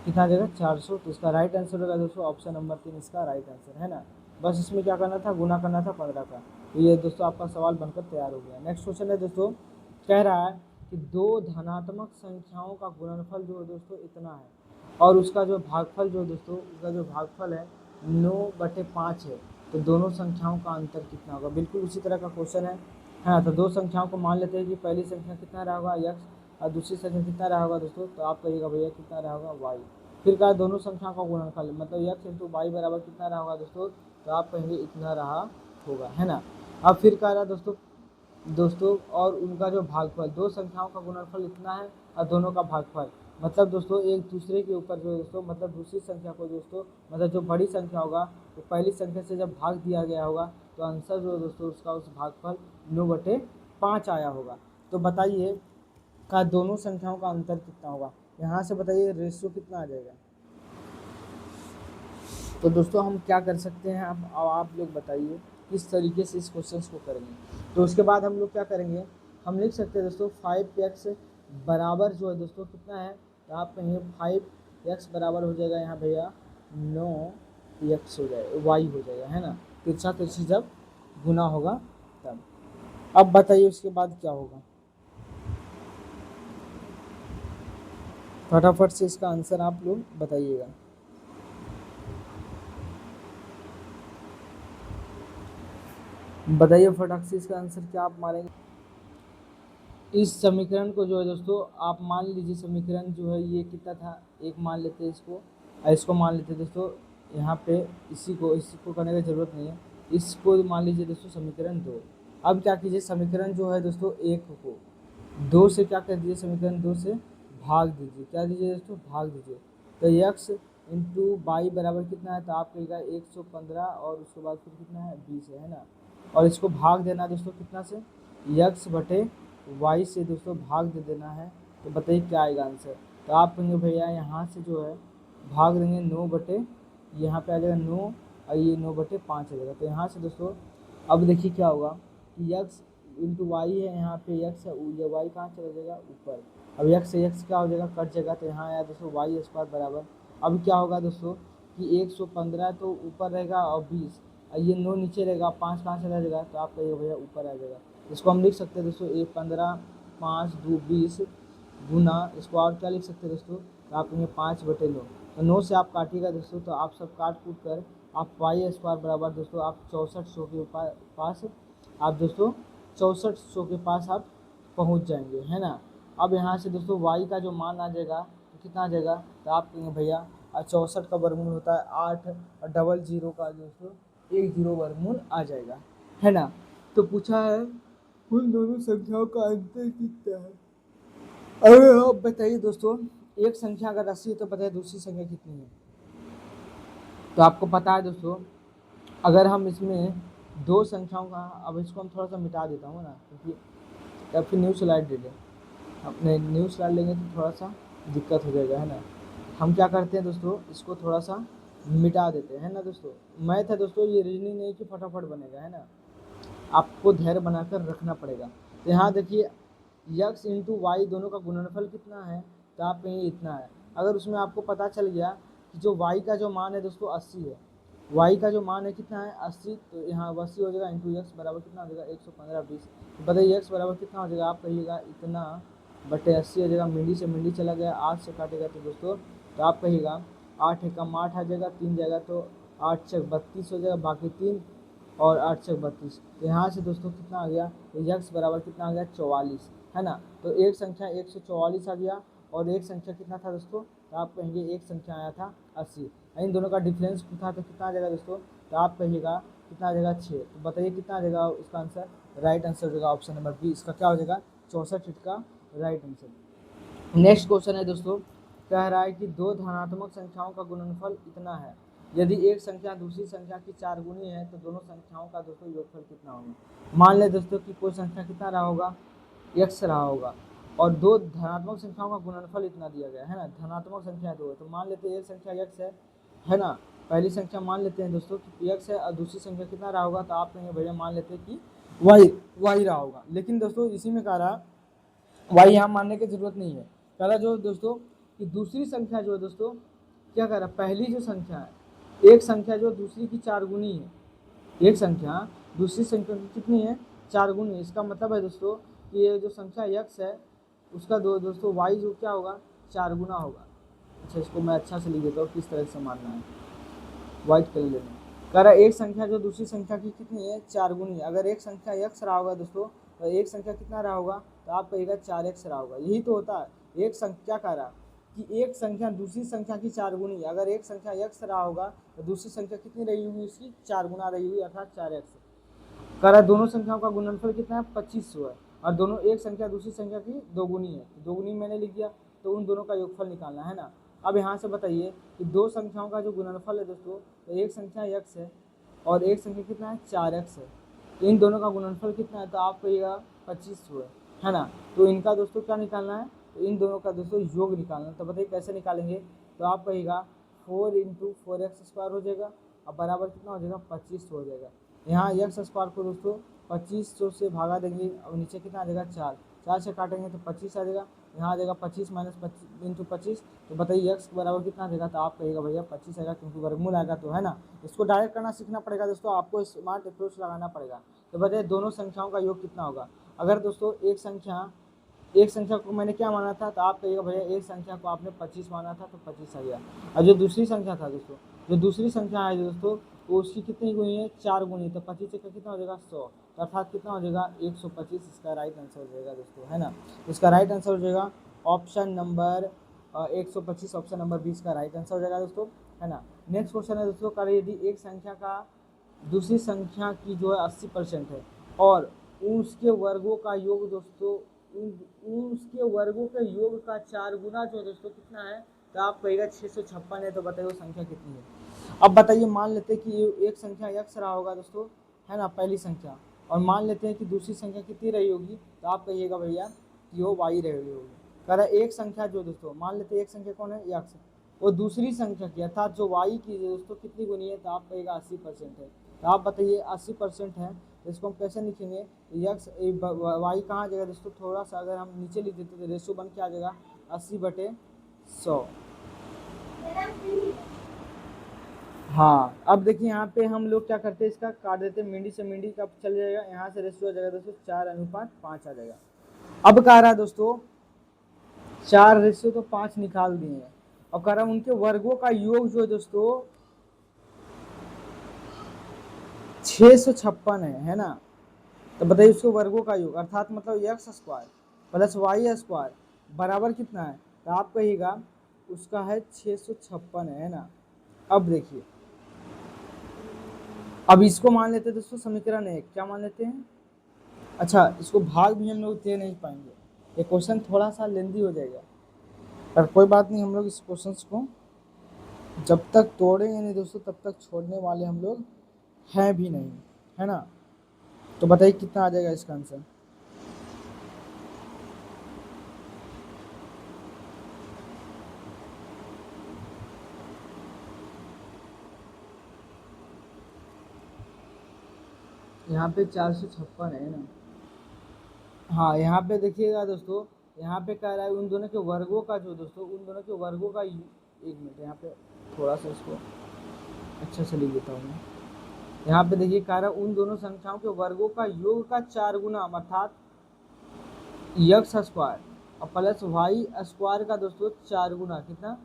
कितना आ जाएगा 400। तो इसका राइट आंसर होगा दोस्तों ऑप्शन नंबर 3 इसका राइट आंसर है ना। बस इसमें क्या करना था, गुना करना था 15 का। तो ये दोस्तों आपका सवाल बनकर तैयार हो गया। नेक्स्ट क्वेश्चन है दोस्तों, कह रहा है कि दो धनात्मक संख्याओं का गुणनफल जो है दोस्तों इतना है, और उसका जो भागफल जो दोस्तों उसका जो भागफल है 9/5 है, तो दोनों संख्याओं का अंतर कितना होगा। बिल्कुल उसी तरह का क्वेश्चन है हाँ। तो दो संख्याओं को मान लेते हैं कि पहली संख्या कितना रहा होगा x, और दूसरी संख्या कितना रहा होगा दोस्तों, तो आप कहिएगा भैया कितना रहा होगा y। फिर कहा दोनों संख्याओं का गुणनफल मतलब x इंटू वाई बराबर कितना रहा होगा दोस्तों, तो आप कहेंगे इतना रहा होगा है ना। अब फिर कह रहा दोस्तों और उनका जो भागफल, दो संख्याओं का गुणनफल इतना है और दोनों का भागफल, मतलब दोस्तों एक दूसरे के ऊपर जो दोस्तों मतलब दूसरी संख्या को दोस्तों मतलब जो बड़ी संख्या होगा तो पहली संख्या से जब भाग दिया गया होगा तो आंसर जो दोस्तों उसका उस भागफल 9/5 आया होगा। तो बताइए का दोनों संख्याओं का अंतर कितना होगा। यहाँ से बताइए रेशियो कितना आ जाएगा। तो दोस्तों हम क्या कर सकते हैं, आप लोग बताइए किस तरीके से इस क्वेश्चन को करेंगे। तो उसके बाद हम लोग क्या करेंगे, हम लिख सकते हैं दोस्तों 5x बराबर जो है दोस्तों कितना है, तो आप कहेंगे 5x बराबर हो जाएगा यहाँ भैया 9x हो जाएगा, y हो जाएगा, है ना। तिरछा तिरछी जब गुना होगा तब। अब बताइए उसके बाद क्या होगा, फटाफट से इसका आंसर आप लोग बताइएगा। बताइए फटाक से इसका आंसर क्या आप मारेंगे। इस समीकरण को जो है दोस्तों आप मान लीजिए, समीकरण जो है ये कितना था, एक मान लेते हैं इसको, और इसको मान लेते हैं दोस्तों यहाँ पे, इसी को करने की ज़रूरत नहीं है, इसको मान लीजिए दोस्तों समीकरण 2। अब क्या कीजिए, समीकरण जो है दोस्तों 1 को 2 से क्या कर दीजिए, समीकरण 2 से भाग दीजिए, क्या दीजिए दोस्तों, भाग दीजिए। तो x इंटू वाई बराबर कितना है, तो आप कहेगा 115 और उसके बाद फिर कितना है 20 है ना। और इसको भाग देना दोस्तों कितना से, x बटे वाई से दोस्तों भाग दे देना है। तो बताइए क्या आएगा आंसर। तो आप कहेंगे भैया यहाँ से जो है भाग देंगे 9 बटे, यहाँ पे आ जाएगा 9 और ये 9 बटे 5 आ जाएगा। तो यहाँ से दोस्तों अब देखिए क्या होगा कि x इंटू वाई है, यहाँ पे x है, ये y कहाँ चला जाएगा ऊपर। अब x से x क्या हो जाएगा, कट जाएगा। तो यहाँ आया दोस्तों वाई स्क्वायर बराबर, अब क्या होगा दोस्तों कि 115 तो ऊपर रहेगा और 20 और ये 9 नीचे रहेगा, 5 कहाँ चला जाएगा, तो आप कहिए भैया ऊपर आ जाएगा। इसको हम लिख सकते हैं दोस्तों 15 5 2 20 गुना, इसको और क्या लिख सकते हैं दोस्तों, तो आप कहेंगे 5 बटे 9। तो 9 से आप काटिएगा दोस्तों, तो आप सब काट कूट कर आप वाई स्क्वायर बराबर दोस्तों आप 6400 के पास आप दोस्तों 6400 के पास आप पहुंच जाएंगे, है ना। अब यहाँ से दोस्तों y का जो मान आ जाएगा तो कितना आ जाएगा, तो आप कहेंगे भैया 64 का वर्गमूल होता है 8 और डबल जीरो का दोस्तों 1 जीरो वर्गमूल आ जाएगा, है ना। तो पूछा है उन दोनों संख्याओं का अंतर कितना है। अरे अब बताइए दोस्तों, एक संख्या अगर 80 है तो बताइए दूसरी संख्या कितनी है। तो आपको पता है दोस्तों, अगर हम इसमें दो संख्याओं का, अब इसको हम थोड़ा सा मिटा देता हूँ ना, क्योंकि या फिर न्यू स्लाइड ले लें, अपने न्यू स्लाइड लेंगे तो थोड़ा सा दिक्कत हो जाएगा, है ना। हम क्या करते हैं दोस्तों, इसको थोड़ा सा मिटा देते हैं, है ना दोस्तों। मैथ है दोस्तों, ये रीजनिंग नहीं कि फटाफट बनेगा, है ना, आपको धैर्य बनाकर रखना पड़ेगा। तो यहाँ देखिए x इंटू वाई दोनों का गुणनफल कितना है, तो आप कहेंगे इतना है। अगर उसमें आपको पता चल गया कि जो y का जो मान है दोस्तों 80 है, y का जो मान है कितना है 80, तो यहाँ 80 हो जाएगा इंटू x बराबर कितना हो जाएगा 115 20। तो बताइए x बराबर कितना हो जाएगा, आप कहिएगा इतना बटे 80 हो जाएगा, मिडी से मिडी चला गया, 8 से काटेगा तो दोस्तों, तो आप कहिएगा 8 एकम 8 आ जाएगा, 3 जाएगा तो 8 छक 32 हो जाएगा, बाकी 3 और 8 छक 32। तो यहाँ से दोस्तों कितना आ गया, तो x बराबर कितना आ गया 44, है ना। तो एक संख्या 144 आ गया और एक संख्या कितना था दोस्तों, तो आप कहेंगे एक संख्या आया था 80। इन दोनों का डिफरेंस था तो कितना आ जाएगा दोस्तों, तो आप कहिएगा कितना आ जाएगा 6। तो बताइए कितना आ जाएगा उसका आंसर, राइट आंसर हो जाएगा ऑप्शन नंबर बी, इसका क्या हो जाएगा 64 का राइट आंसर। नेक्स्ट क्वेश्चन है दोस्तों, कह रहा है कि दो धनात्मक संख्याओं का गुणनफल इतना है, यदि एक संख्या दूसरी संख्या की 4 गुनी है तो दोनों संख्याओं का दोस्तों योगफल कितना होगा। मान ले दोस्तों कि कोई संख्या कितना रहा होगा, x रहा होगा, और दो धनात्मक संख्याओं का गुणनफल इतना दिया गया है ना, धनात्मक संख्या दो है, तो मान लेते हैं एक संख्या x है ना, पहली संख्या मान लेते हैं दोस्तों कि x है और दूसरी संख्या कितना रहा होगा, तो आप कहेंगे भैया मान लेते हैं कि y रहा होगा। लेकिन दोस्तों इसी में कह रहा वाई यहाँ मानने की जरूरत नहीं है, कह रहा जो दोस्तों कि दूसरी संख्या जो है दोस्तों क्या कह रहा, पहली जो संख्या है, एक संख्या जो दूसरी की 4 गुनी है, एक संख्या दूसरी संख्या की कितनी है 4 गुनी है। इसका मतलब है दोस्तों कि ये जो संख्या x है उसका दोस्तों y जो क्या होगा 4 गुना होगा। अच्छा इसको मैं अच्छा से लिख देता हूँ किस तरह से मानना है, वाइट कलर लेना। कह रहा एक संख्या जो दूसरी संख्या की कितनी है 4 गुनी है। अगर एक संख्या x रहा होगा दोस्तों तो एक संख्या कितना रहा होगा, तो आप कहिएगा 4x रहा होगा। यही तो होता है, एक संख्या कह रहा कि एक संख्या दूसरी संख्या की 4 गुनी है। अगर एक संख्या x रहा होगा तो दूसरी संख्या कितनी रही होगी, उसकी 4 गुना रही होगी, अर्थात 4x। कह रहा दोनों संख्याओं का गुणनफल कितना है 2500 है, और दोनों एक संख्या दूसरी संख्या की दोगुनी है, तो दोगुनी मैंने लिख दिया, तो उन दोनों का योगफल निकालना है ना। अब यहाँ से बताइए कि दो संख्याओं का जो गुणनफल है दोस्तों, तो एक संख्या x है और एक संख्या कितना है 4x है, तो इन दोनों का गुणनफल कितना है, तो आप कहिएगा 2500 है ना। तो इनका दोस्तों क्या निकालना है, तो इन दोनों का दोस्तों योग निकालना है। तो बताइए कैसे निकालेंगे, तो आप कहिएगा 4 इंटू 4x स्क्वायर हो जाएगा और बराबर कितना हो जाएगा 2500 हो जाएगा। यहाँ x स्क्वायर को दोस्तों 2500 से भागा देंगे और नीचे कितना आ जाएगा 4, 4 से काटेंगे तो 25 आ जाएगा, यहाँ आ जाएगा 25 माइनस 25 इंटू 25, तो बताइए x बराबर कितना आ जाएगा, तो आप कहिएगा भैया 25 आएगा क्योंकि वर्गमूल आएगा, तो है ना। इसको डायरेक्ट करना सीखना पड़ेगा दोस्तों, आपको स्मार्ट अप्रोच लगाना पड़ेगा। तो बताइए दोनों संख्याओं का योग कितना होगा। अगर दोस्तों एक संख्या को मैंने क्या माना था, तो आप कहिएगा भैया एक संख्या को आपने 25 माना था तो 25 आ गया। और जो दूसरी संख्या था दोस्तों, जो दूसरी संख्या है दोस्तों, वो उसकी कितनी गुनी है, 4 गुनी, तो 25 का कितना हो जाएगा 100, तो अर्थात कितना हो जाएगा 125, इसका राइट आंसर हो जाएगा दोस्तों, है ना। इसका राइट आंसर हो जाएगा ऑप्शन नंबर 125, ऑप्शन नंबर 20 का राइट आंसर हो जाएगा दोस्तों, है ना। नेक्स्ट क्वेश्चन है दोस्तों, करें यदि एक संख्या का दूसरी संख्या की जो है 80% है और उसके वर्गों का योग दोस्तों उसके वर्गों के योग का 4 गुना जो दोस्तों कितना है, तो आप कहेगा 656 है, तो बताइए वो संख्या कितनी है। अब बताइए मान लेते हैं कि एक संख्या x रहा होगा दोस्तों, है ना, पहली संख्या, और मान लेते हैं कि दूसरी संख्या कितनी रही होगी, तो आप कहिएगा भैया कि वो y रही होगी। कह रहा एक संख्या जो दोस्तों, मान लेते हैं एक संख्या कौन है x, वो दूसरी संख्या की अर्थात जो y की दोस्तों कितनी गुनी है, तो आप कहेगा 80% है। तो आप बताइए 80% है, तो इसको हम कैसे लिखेंगे, x y कहाँ आ जाएगा दोस्तों, थोड़ा सा अगर हम नीचे लिख देते तो रेशियो बन के आ जाएगा 80/100। हाँ, अब देखिए यहाँ पे हम लोग क्या करते हैं, इसका काट देते हैं, मिंडी से मिंडी का चल जाएगा, यहाँ से रेशियो आ जाएगा दोस्तों 4:5 आ जाएगा। अब कह रहा है दोस्तों 4 रेशियो तो 5 निकाल दिए हैं, और कह रहा है उनके वर्गों का योग जो है दोस्तों 656 है ना। तो बताइए उसके वर्गों का योग अर्थात मतलब x² प्लस y² बराबर कितना है, तो आप कहिएगा उसका है 656 है ना। अब देखिए, अब इसको मान लेते हैं दोस्तों समीकरण 1, क्या मान लेते हैं, अच्छा इसको भाग भी हम लोग दे नहीं पाएंगे, ये क्वेश्चन थोड़ा सा लेंदी हो जाएगा, पर कोई बात नहीं, हम लोग इस क्वेश्चन को जब तक तोड़ेंगे नहीं दोस्तों तब तक छोड़ने वाले हम लोग हैं भी नहीं, है ना। तो बताइए कितना आ जाएगा इसका आंसर। यहाँ पे 456 है ना। हाँ यहाँ पे देखिएगा दोस्तों, यहाँ पे कह रहा है उन दोनों के वर्गों का जो दोस्तों, उन दोनों के वर्गों का, एक मिनट यहाँ पे थोड़ा सा इसको अच्छा से लिख देता हूँ मैं। यहाँ पे देखिए कह रहा है उन दोनों संख्याओं के वर्गों का योग का 4 गुना अर्थात x² और प्लस y² का दोस्तों 4 गुना, कितना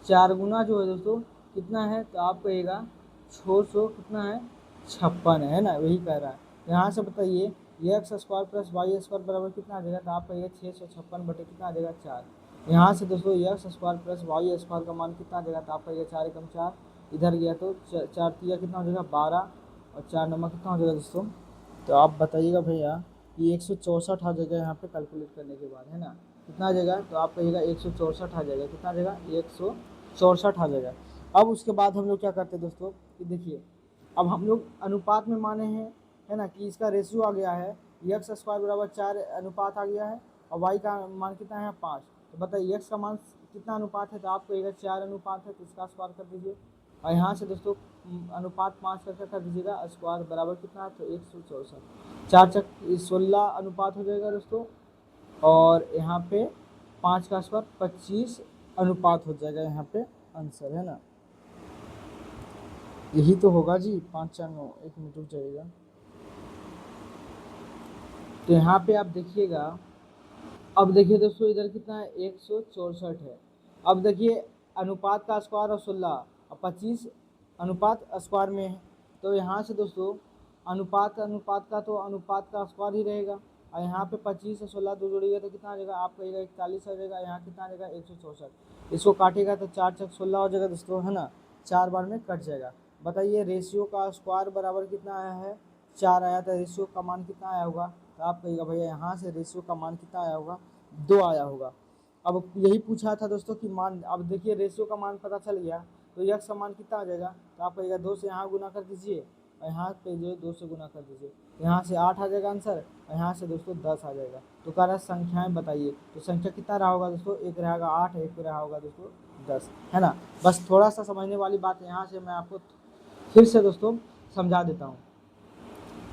4 गुना जो है दोस्तों कितना है, तो आप कहिएगा 600 कितना है 56 है ना, वही कह रहा है। यहाँ से बताइए x² प्लस y² बराबर कितना आ जाएगा, तो आप कहिएगा 656 बटे कितना आ जाएगा 4। यहाँ से दोस्तों x² प्लस y² का मान कितना आ जाएगा, तो आप कहिएगा 4 एकम 4, इधर गया तो 4 तिया कितना हो जाएगा 12, और 4 नंबर कितना हो जाएगा दोस्तों, तो आप बताइएगा भैया कि 164 आ जाएगा यहाँ पे कैलकुलेट करने के बाद, है ना। कितना आ जाएगा, तो आप कहिएगा 164 आ जाएगा, कितना आ जाएगा 164 आ जाएगा। अब उसके बाद हम लोग क्या करते हैं दोस्तों कि देखिए, अब हम लोग अनुपात में माने हैं, है ना, कि इसका रेशियो आ गया है x² बराबर 4 अनुपात आ गया है, और y का मान कितना है 5, तो बताइए x का मान कितना अनुपात है, तो आप कहिएगा 4 अनुपात है, तो इसका स्क्वायर कर दीजिए, और यहाँ से दोस्तों अनुपात 5 करके कर दीजिएगा, स्क्वायर बराबर कितना है, तो 164, 4 चक 16 अनुपात हो जाएगा दोस्तों, और यहाँ पे 5 का स्क्वायर 25 अनुपात हो जाएगा, यहाँ पे आंसर, है ना। यही तो होगा जी, 5 4 9, एक मिनट रुक जाइएगा। तो यहाँ पे आप देखिएगा, अब देखिए दोस्तों इधर कितना है 164 है। अब देखिए अनुपात का स्क्वायर और 16 और 25 अनुपात स्क्वायर में है, तो यहाँ से दोस्तों अनुपात का तो अनुपात का स्क्वायर ही रहेगा, और यहाँ पे 25 और 16 दो जोड़िएगा तो कितना आ जाएगा, आप कहिएगा 41 आ जाएगा, यहाँ कितना आ जाएगा 164, इसको काटेगा तो 4 चक 16 हो जाएगा दोस्तों, है ना, 4 बार में कट जाएगा। बताइए रेशियो का स्क्वायर बराबर कितना आया है, 4 आया था, रेशियो का मान कितना आया होगा, तो आप कहिएगा भैया यहाँ से रेशियो का मान कितना आया होगा, 2 आया होगा। अब यही पूछा था दोस्तों कि मान, अब देखिए रेशियो का मान पता चल गया, तो x का मान कितना आ जाएगा, तो आप कहिएगा 2 से यहाँ गुना कर दीजिए, और यहाँ पे जो 2 से गुना कर दीजिए, यहाँ से 8 आ जाएगा आंसर, और यहाँ से दोस्तों 10 आ जाएगा। तो कह रहा है संख्याएं बताइए, तो संख्या कितना रहा होगा दोस्तों, एक रहेगा 8, एक रहा होगा दोस्तों 10, है ना। बस थोड़ा सा समझने वाली बात यहाँ से मैं आपको फिर से दोस्तों समझा देता हूँ।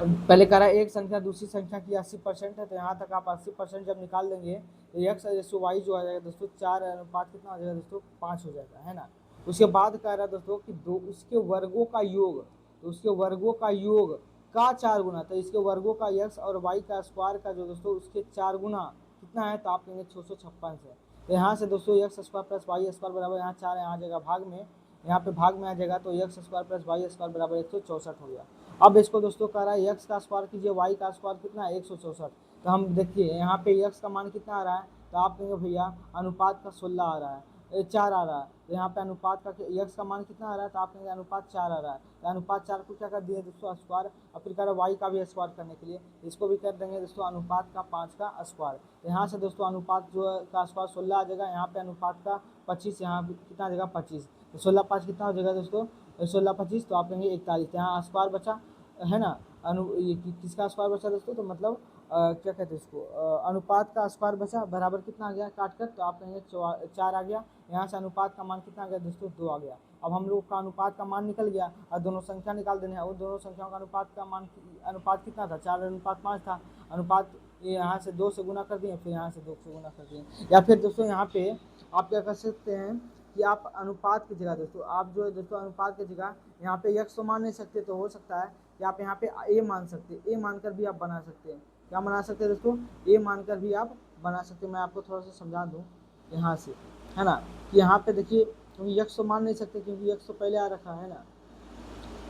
पहले कह रहा है एक संख्या दूसरी संख्या की 80% है, तो यहाँ तक आप 80% जब निकाल देंगे तो एक्स रेशो वाई जो आ जाएगा दोस्तों 4 अनुपात कितना हो जाएगा दोस्तों 5 हो जाएगा, है ना। उसके बाद कह रहा है दोस्तों कि दो उसके वर्गों का योग, तो उसके वर्गों का योग का 4 गुना, तो इसके वर्गों का एक्स और वाई का स्क्वायर का जो दोस्तों उसके 4 गुना कितना है, तो आप कहेंगे 656 से। तो यहाँ से दोस्तों x square plus y square बराबर यहाँ 4 यहाँ आ जाएगा भाग में, यहाँ पे भाग में आ जाएगा, तो x square plus y square बराबर 164 हो गया। अब इसको दोस्तों कह रहा है एक्स का स्क्वायर कीजिए, वाई का स्क्वायर कितना है 164। तो हम देखिए यहाँ पे एक्स का मान कितना आ रहा है, तो आप कहेंगे भैया अनुपात का 16 आ रहा है, 4 आ रहा है, तो यहाँ पे अनुपात का एक्स का मान कितना आ रहा है, तो आप कहेंगे अनुपात 4 आ रहा है। तो अनुपात 4 को क्या कर दिए दोस्तों स्क्वायर, और फिर कह रहा है वाई का भी स्क्वायर करने के लिए इसको भी कर देंगे दोस्तों अनुपात का 5 का स्क्वायर। तो यहाँ से दोस्तों अनुपात जो का स्क्वायर 16 आ जाएगा, यहाँ पे अनुपात का 25, यहाँ कितना आ जाएगा 25, तो 16 5 कितना हो जाएगा दोस्तों 16 25, तो आप कहेंगे 41, यहाँ स्क्वायर बचा, है ना। ये किसका स्क्वायर बचा दोस्तों, तो मतलब क्या कहते हैं इसको अनुपात का स्क्वायर बचा बराबर कितना आ गया काट कर, तो आप कहेंगे 4 आ गया। यहाँ से अनुपात का मान कितना आ गया दोस्तों 2 आ गया। अब हम लोग का अनुपात का मान निकल गया और दोनों संख्या निकाल देने हैं, उन दोनों संख्याओं का अनुपात का मान अनुपात कितना था 4 अनुपात 5 था। अनुपात ये यहाँ से 2 से गुना कर दिए, फिर यहाँ से 2 से गुना कर दिए, या फिर दोस्तों यहाँ पे आप क्या कर सकते हैं कि आप अनुपात की जगह दोस्तों आप जो है दोस्तों अनुपात की जगह यहाँ पे एक्स तो मान नहीं सकते, तो हो सकता है कि आप यहाँ पे ए मान सकते हैं, ए मानकर भी आप बना सकते हैं। क्या बना सकते हैं दोस्तों, ए मानकर भी आप बना सकते हैं। मैं आपको थोड़ा सा समझा दूँ यहाँ से, है ना, कि यहाँ पे देखिए क्योंकि एक्स तो मान नहीं सकते क्योंकि एक्स तो पहले आ रखा है ना।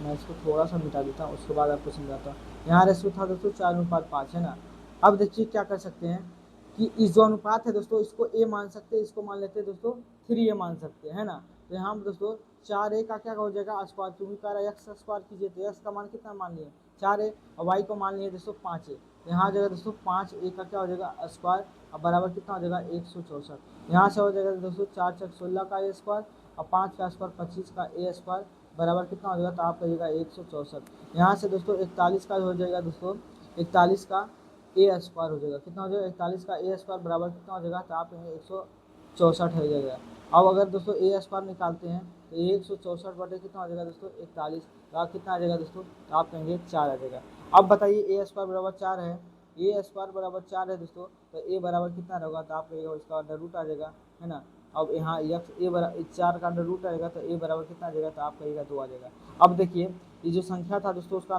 मैं इसको थोड़ा सा मिटा देता हूँ, उसके बाद आपको समझाता हूँ। यहाँ रेशो था दोस्तों 4 अनुपात 5, है ना। अब देखिए क्या कर सकते हैं कि इस जो अनुपात है दोस्तों इसको ए मान सकते हैं, इसको मान लेते हैं दोस्तों 3a मान सकते हैं, है ना। तो यहाँ दोस्तों 4a का क्या हो जाएगा स्क्वायर, क्योंकि कह रहा है एक्स स्क्वायर कीजिए, तो एक्स का मान कितना मान लिए 4a, और वाई को मान लिए दोस्तों 5a। यहाँ हो जाएगा दोस्तों 5a का क्या हो जाएगा स्क्वायर, और बराबर कितना हो जाएगा 164। यहाँ से हो जाएगा दोस्तों 4 6 16 का ए स्क्वायर, और 5 का स्क्वायर 25 का ए स्क्वायर बराबर कितना हो जाएगा, तो आप कहिएगा 164। यहाँ से दोस्तों 41 का हो जाएगा दोस्तों 41 का ए स्क्वायर हो जाएगा, कितना हो जाएगा 41 का ए स्क्वायर बराबर कितना हो जाएगा, तो आप कहेंगे 164 हो जाएगा। अब अगर दोस्तों ए स्क्वायर निकालते हैं तो 164 बटे कितना हो जाएगा दोस्तों 41, तो आप कितना आ जाएगा दोस्तों, तो आप कहेंगे 4 आ जाएगा। अब बताइए ए स्क्वायर बराबर 4 है, ए स्क्वायर बराबर 4 है दोस्तों, तो ए बराबर कितना रहेगा, तो आप कहिएगा उसका अंडर रूट आ जाएगा, है ना। अब यहाँ एक्स ए बराबर 4 का अंडर रूट आएगा, तो ए बराबर कितना आ जाएगा, तो आप कहिएगा 2 आ जाएगा। अब देखिए ये जो संख्या था दोस्तों उसका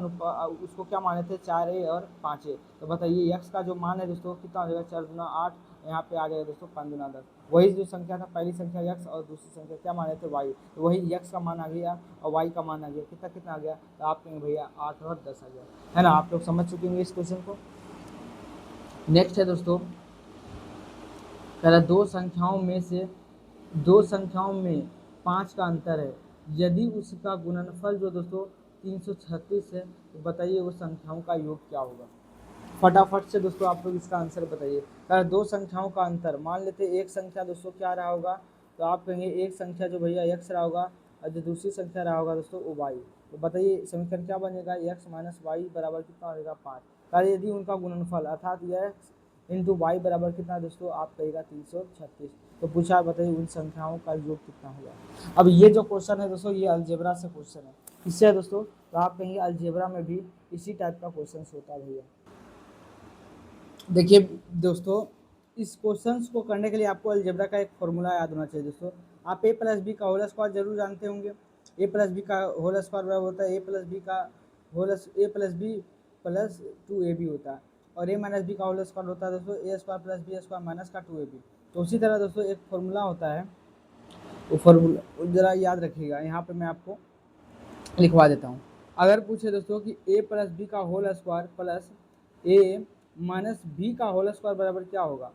उसको क्या माने थे 4a और 5a, तो बताइए एक्स का जो मान है दोस्तों कितना हो जाएगा 4 गुना 8, यहाँ पे आ जाएगा दोस्तों 5 गुना 10। वही जो संख्या था पहली संख्या एक्स और दूसरी संख्या क्या माने थे वाई, तो वही एक्स का मान आ गया और वाई का मान आ गया, कितना कितना आ गया, तो आप कहेंगे भैया 8 और 10 आ गया, है ना। आप लोग समझ चुके होंगे इस क्वेश्चन को। नेक्स्ट है दोस्तों कह रहा दो संख्याओं में 5 का अंतर है, यदि उसका गुणनफल जो दोस्तों 336 है, तो बताइए वो संख्याओं का योग क्या होगा। फटाफट से दोस्तों आप लोग इसका आंसर बताइए। अगर दो संख्याओं का अंतर मान लेते एक संख्या दोस्तों क्या रहा होगा, तो आप कहेंगे एक संख्या जो भैया एक्स रहा होगा और जो दूसरी संख्या रहा होगा दोस्तों वो वाई, तो बताइए समीकरण क्या बनेगा, एक्स माइनस वाई बराबर कितना हो जाएगा 5। अगर यदि उनका गुणनफल अर्थात एक्स इंटू वाई बराबर कितना दोस्तों, आप कहेगा 336। तो पूछा बताइए उन संख्याओं का योग कितना होगा। अब ये जो क्वेश्चन है दोस्तों ये अलजेब्रा से क्वेश्चन है, इससे है दोस्तों, तो आप कहेंगे अलजेब्रा में भी इसी टाइप का क्वेश्चन होता है भैया। देखिए दोस्तों इस क्वेश्चन को करने के लिए आपको अलजेब्रा का एक फॉर्मूला याद होना चाहिए दोस्तों। आप ए प्लस बी का होल स्क्वायर जरूर जानते होंगे। ए प्लस बी का होल स्क्वायर बराबर होता है ए प्लस बी का ए प्लस बी प्लस 2ab होता है, और ए माइनस बी का होल स्क्वायर होता है दोस्तों a square plus b square minus का 2ab। तो उसी तरह दोस्तों एक फॉर्मूला होता है, वो फॉर्मूला ज़रा याद रखिएगा, यहाँ पे मैं आपको लिखवा देता हूँ। अगर पूछे दोस्तों कि ए प्लस बी का होल स्क्वायर प्लस ए माइनस बी का होल स्क्वायर बराबर क्या होगा।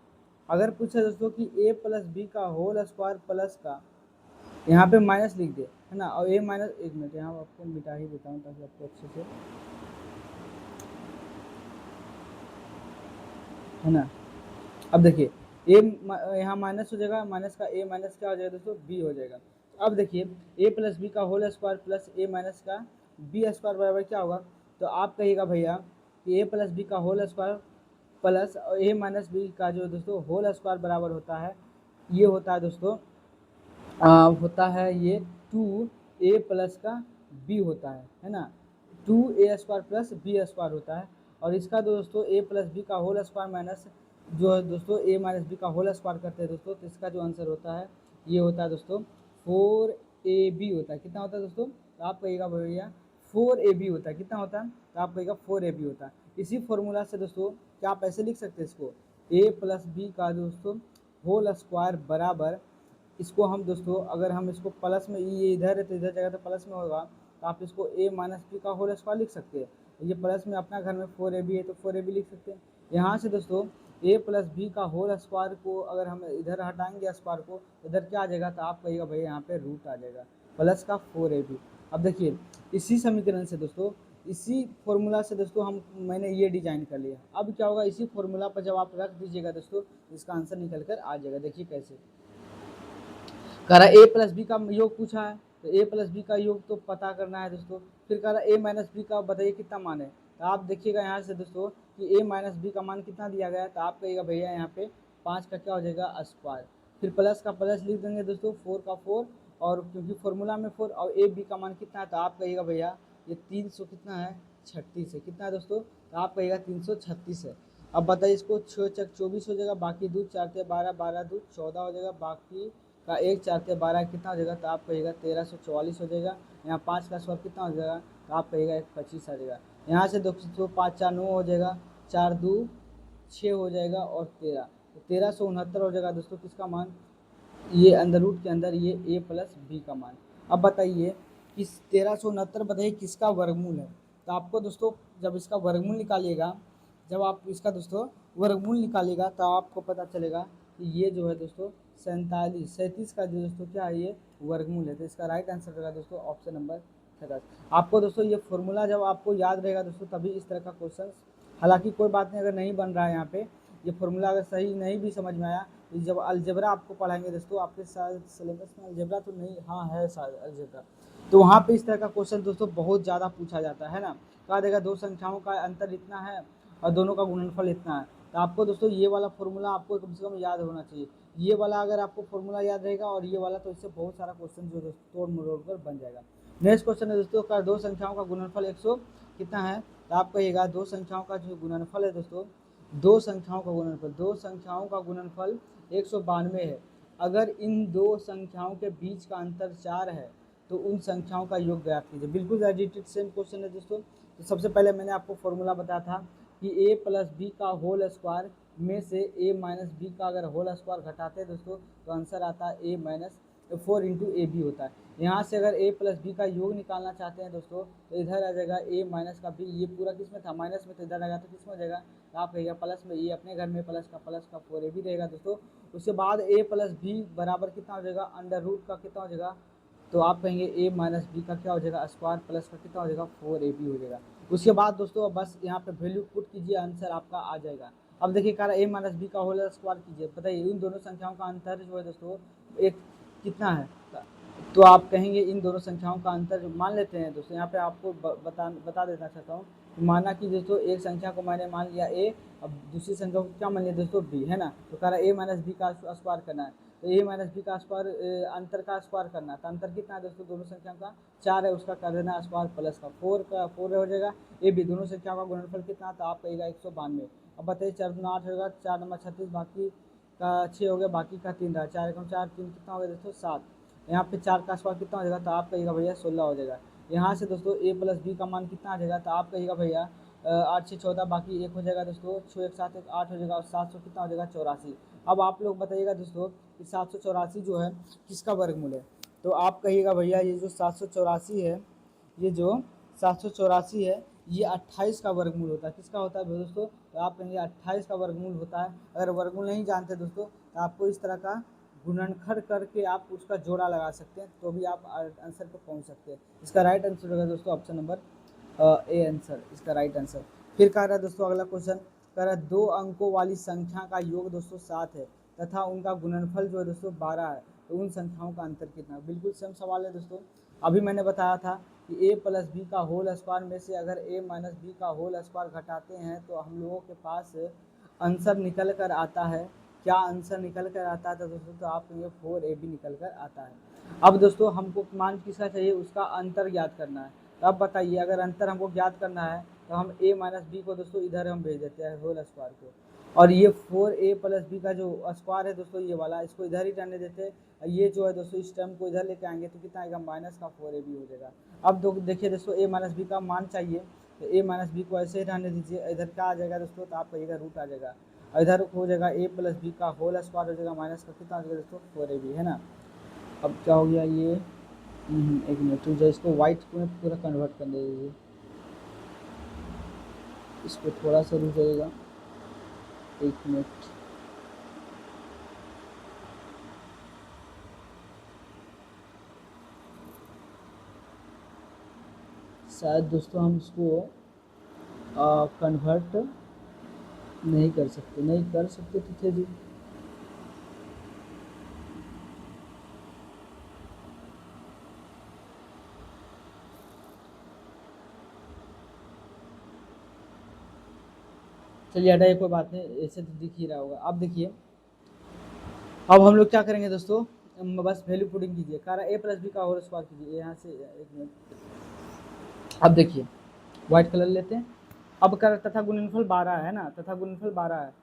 अगर पूछे दोस्तों कि ए प्लस बी का होल स्क्वायर प्लस का यहाँ पे माइनस लिख दे, है ना, और ए माइनस, एक मिनट यहाँ आपको मिटा ही देता हूँ ताकि आपको अच्छे से, है ना। अब देखिए ए यहाँ माइनस हो जाएगा, माइनस का ए माइनस क्या हो जाएगा दोस्तों बी हो जाएगा। अब देखिए ए प्लस बी का होल स्क्वायर प्लस ए माइनस का बी स्क्वायर बराबर क्या होगा, तो आप कहिएगा भैया कि ए प्लस बी का होल स्क्वायर प्लस ए माइनस बी का जो दोस्तों होल स्क्वायर बराबर होता है, ये होता है दोस्तों होता है ये 2a प्लस का b होता है ना। 2a² प्लस b² होता है। और इसका दोस्तों a प्लस बी का होल स्क्वायर माइनस जो है दोस्तों a माइनस बी का होल स्क्वायर करते हैं दोस्तों, तो इसका जो आंसर होता है ये होता है दोस्तों 4ab होता है। कितना होता है दोस्तों? तो आप कहिएगा भैया 4ab होता है। कितना होता है? तो आप कहिएगा 4ab होता है। इसी फॉर्मूला से दोस्तों क्या आप ऐसे लिख सकते हैं इसको, a प्लस बी का दोस्तों होल स्क्वायर बराबर, इसको हम दोस्तों अगर हम इसको प्लस में, ये इधर है तो इधर जगह तो प्लस में होगा, तो आप इसको a माइनस बी का होल स्क्वायर लिख सकते हैं। ये प्लस में अपना घर में 4ab है तो 4ab लिख सकते हैं। यहाँ से दोस्तों a प्लस बी का होल स्क्वायर को अगर हम इधर हटाएंगे स्क्वायर को, इधर क्या आ जाएगा? तो आप कहिएगा भैया यहाँ पे रूट आ जाएगा प्लस का 4ab। अब देखिए इसी समीकरण से दोस्तों, इसी फॉर्मूला से दोस्तों मैंने ये डिजाइन कर लिया। अब क्या होगा, इसी फॉर्मूला पर जब आप रख दीजिएगा दोस्तों, इसका आंसर निकल कर आ जाएगा। देखिए कैसे कह रहा है a प्लस बी का योग पूछा है, तो a प्लस बी का योग तो पता करना है दोस्तों। फिर कह रहा है a माइनस बी का बताइए कितना मान है, तो आप देखिएगा यहाँ से दोस्तों कि a माइनस बी का मान कितना दिया गया है, तो आप कहिएगा भैया यहाँ पे 5 का क्या हो जाएगा स्क्वायर, फिर प्लस का प्लस लिख देंगे दोस्तों, 4 का 4, और क्योंकि फॉर्मूला में 4, और a बी का मान कितना है, तो आप कहिएगा भैया ये 300 कितना है 36 है। कितना है दोस्तों? तो आप कहिएगा 336 है। अब बताइए इसको 6 चक 24 हो जाएगा, बाकी दूध 4 ते 12, 12 दूध 14 हो जाएगा, बाकी का 1 4 ते 12 कितना हो जाएगा, तो आप कहिएगा 1344 हो जाएगा। यहाँ 5 का स्क्वायर कितना हो जाएगा, तो आप कहिएगा 125 आ जाएगा। यहाँ से दोस्तों 5 4 9 हो जाएगा, 4 2 6 हो जाएगा, और 13, तो 1369 हो जाएगा दोस्तों किसका मान, ये अंदर रूट के अंदर ये a प्लस बी का मान। अब बताइए किस 1369 बताइए किसका वर्गमूल है, तो आपको दोस्तों जब इसका वर्गमूल निकालिएगा, जब आप इसका दोस्तों वर्गमूल निकालिएगा तो आपको पता चलेगा कि ये जो है दोस्तों 37 का जो दोस्तों क्या है ये वर्गमूल है। तो इसका राइट आंसर रहेगा दोस्तों ऑप्शन नंबर 27। आपको दोस्तों ये फॉर्मूला जब आपको याद रहेगा दोस्तों तभी इस तरह का क्वेश्चन, हालांकि कोई बात नहीं अगर नहीं बन रहा है यहाँ पे ये फॉर्मूला अगर सही नहीं भी समझ में आया, तो जब अलजेब्रा आपको पढ़ाएंगे दोस्तों, आपके शायद सिलेबस में अलजेब्रा तो नहीं, हाँ है शायद अलजेब्रा, तो वहाँ पे इस तरह का क्वेश्चन दोस्तों बहुत ज़्यादा पूछा जाता है ना। कहा देगा दो संख्याओं का अंतर इतना है और दोनों का गुणनफल इतना है, तो आपको दोस्तों ये वाला फॉर्मूला आपको कम से कम याद होना चाहिए। ये वाला अगर आपको फॉर्मूला याद रहेगा और ये वाला, तो इससे बहुत सारा क्वेश्चन जो दोस्तों तोड़ मरोड़ कर बन जाएगा। नेक्स्ट क्वेश्चन है दोस्तों का दो संख्याओं का गुणनफल 100 कितना है, तो आप कहिएगा दो संख्याओं का जो गुणनफल है दोस्तों, दो संख्याओं का गुणनफल 192 है। अगर इन दो संख्याओं के बीच का अंतर 4 है तो उन संख्याओं का योग ज्ञात कीजिए। बिल्कुल रिलेटेड सेम क्वेश्चन है दोस्तों। तो सबसे पहले मैंने आपको फॉर्मूला बताया था कि a प्लस बी का होल स्क्वायर में से a माइनस बी का अगर होल स्क्वायर घटाते हैं दोस्तों तो आंसर आता है a minus 4 into a b होता है। यहाँ से अगर a प्लस बी का योग निकालना चाहते हैं दोस्तों तो इधर आ जाएगा a माइनस का बी, ये पूरा किस में था माइनस में, तो इधर आएगा तो किस में हो जाएगा, तो आप कहिएगा प्लस में, ये अपने घर में प्लस का 4ab रहेगा दोस्तों। उसके बाद a प्लस बी बराबर कितना हो जाएगा, अंडर रूट का कितना हो जाएगा, तो आप कहेंगे a माइनस बी का क्या हो जाएगा स्क्वायर प्लस का कितना हो जाएगा 4ab हो जाएगा। उसके बाद दोस्तों बस यहाँ पे वैल्यू पुट कीजिए, आंसर आपका आ जाएगा। अब देखिए कह रहा है a माइनस बी का होल स्क्वायर कीजिए, बताइए इन दोनों संख्याओं का अंतर जो है दोस्तों एक कितना है, तो आप कहेंगे इन दोनों संख्याओं का अंतर जो मान लेते हैं दोस्तों, यहाँ पे आपको बता देना चाहता हूँ। माना कि दोस्तों एक संख्या को मैंने मान लिया a, अब दूसरी संख्या को क्या मान लिया दोस्तों b, है ना। तो कह रहा है a माइनस बी का स्क्वायर करना है, तो a माइनस बी का स्क्वायर अंतर का स्क्वायर करना है, तो अंतर कितना है दोस्तों दोनों संख्या का 4 है, उसका कर देना स्क्वायर प्लस का 4 हो जाएगा। ए बी दोनों संख्याओं का गुणनफल कितना, तो आप कहिएगा 192। अब बताइए 4 दूना 8 होगा, 4 नंबर 36, बाकी का 6 हो गया, बाकी का 3 रहा, 4 एकम 4, 3 कितना हो गया दोस्तों 7। यहाँ पे 4 का स्क्वायर कितना हो जाएगा, तो आप कहिएगा भैया 16 हो जाएगा। यहाँ से दोस्तों a प्लस बी का मान कितना आ जाएगा, तो आप कहिएगा भैया 8 6 14, बाकी 1 हो जाएगा दोस्तों, 6 1 7 1 8 हो जाएगा, और 700 कितना हो जाएगा 84। अब आप लोग बताइएगा दोस्तों कि 784 जो है किसका वर्गमूल है, तो आप कहिएगा भैया ये जो 784 है, ये जो 784 है ये 28 का वर्गमूल होता है। किसका होता है दोस्तों, तो आप कहेंगे 28 का वर्गमूल होता है। अगर वर्गमूल नहीं जानते दोस्तों तो आपको इस तरह का गुणनखंड करके आप उसका जोड़ा लगा सकते हैं, तो भी आप आंसर पर पहुंच सकते हैं। इसका राइट आंसर होगा दोस्तों ऑप्शन नंबर ए आंसर, इसका राइट आंसर। फिर कह रहा है दोस्तों अगला क्वेश्चन, कह रहा है 2 अंकों वाली संख्या का योग दोस्तों 7 है तथा उनका गुणनफल जो है दोस्तों 12 है, तो उन संख्याओं का अंतर कितना। बिल्कुल सेम सवाल है दोस्तों। अभी मैंने बताया था कि a प्लस बी का होल स्क्वायर में से अगर a माइनस बी का होल स्क्वायर घटाते हैं तो हम लोगों के पास आंसर निकल कर आता है। क्या आंसर निकल कर आता है तो दोस्तों, तो आप ये 4ab निकल कर आता है। अब दोस्तों हमको मान किसका चाहिए, उसका अंतर ज्ञात करना है। तो अब बताइए अगर अंतर हमको ज्ञात करना है तो हम a माइनस बी को दोस्तों इधर हम भेज देते हैं होल स्क्वायर को, और ये 4a प्लस बी का जो स्क्वायर है दोस्तों ये वाला, इसको इधर ही रहने देते हैं। ये जो है दोस्तों इस टर्म को इधर लेके आएंगे तो कितना आएगा, माइनस का 4ab हो जाएगा। अब देखिए दोस्तों a माइनस बी का मान चाहिए, तो a माइनस बी को ऐसे ही रहने दीजिए। इधर क्या आ जाएगा दोस्तों, तो आप कहिएगा रूट आ जाएगा, और इधर हो जाएगा a प्लस बी का होल स्क्वायर हो जाएगा, माइनस का कितना हो जाएगा दोस्तों 4ab, है ना। अब क्या हो गया ये, एक मिनट तो इसको वाइट में पूरा कन्वर्ट कर दीजिए, इसको थोड़ा सा रुक जाएगा, एक मिनट। शायद दोस्तों हम इसको कन्वर्ट नहीं कर सकते, नहीं कर सकते तो थे जी। चलिए हटाइए, कोई बात नहीं, ऐसे तो दिख ही रहा होगा। अब देखिए अब हम लोग क्या करेंगे दोस्तों, बस वैल्यू पुटिंग कीजिए, कह रहा है a प्लस बी का होल स्क्वायर कीजिए यहाँ से, एक मिनट। अब देखिए व्हाइट कलर लेते हैं, अब कर तथा गुणनफल 12 है ना, तथा गुणनफल 12 है।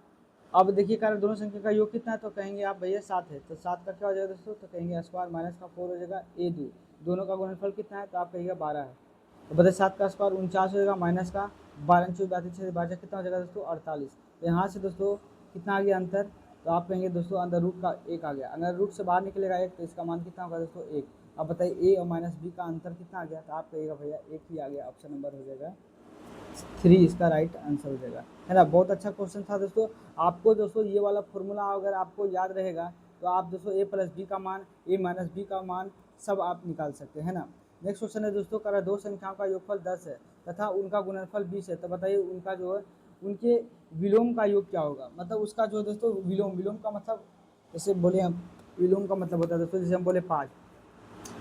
अब देखिए कारण दोनों संख्या का योग कितना है, तो कहेंगे आप भैया 7 है, तो 7 का क्या हो जाएगा दोस्तों, तो कहेंगे स्क्वायर माइनस का 4 हो जाएगा a2, दोनों का गुणनफल कितना है, तो आप कहिएगा 12 है। तो बताइए 7 का स्क्वायर 49 हो जाएगा, माइनस का 12 6 कितना हो जाएगा दोस्तों 48। तो यहाँ से दोस्तों कितना आ गया अंतर, तो आप कहेंगे दोस्तों अंदर रूट का 1 आ गया, अगर रूट से बाहर निकलेगा 1 तो इसका मान कितना होगा दोस्तों 1। अब बताइए a और माइनस बी का अंतर कितना आ गया, तो आप कहिएगा भैया 1 ही आ गया, ऑप्शन नंबर हो जाएगा 3 इसका राइट आंसर हो जाएगा, है ना। बहुत अच्छा क्वेश्चन था दोस्तों। आपको दोस्तों ये वाला फॉर्मूला अगर आपको याद रहेगा तो आप दोस्तों a प्लस बी का मान, a माइनस बी का मान सब आप निकाल सकते हैं ना। नेक्स्ट क्वेश्चन है दोस्तों, कह रहा दो संख्याओं का योगफल 10 है तथा उनका गुणनफल 20 है, तो बताइए उनका जो है उनके विलोम का योग क्या होगा। मतलब उसका जो है दोस्तों विलोम, विलोम का मतलब जैसे बोले हम, विलोम का मतलब होता है दोस्तों जैसे हम बोले 5,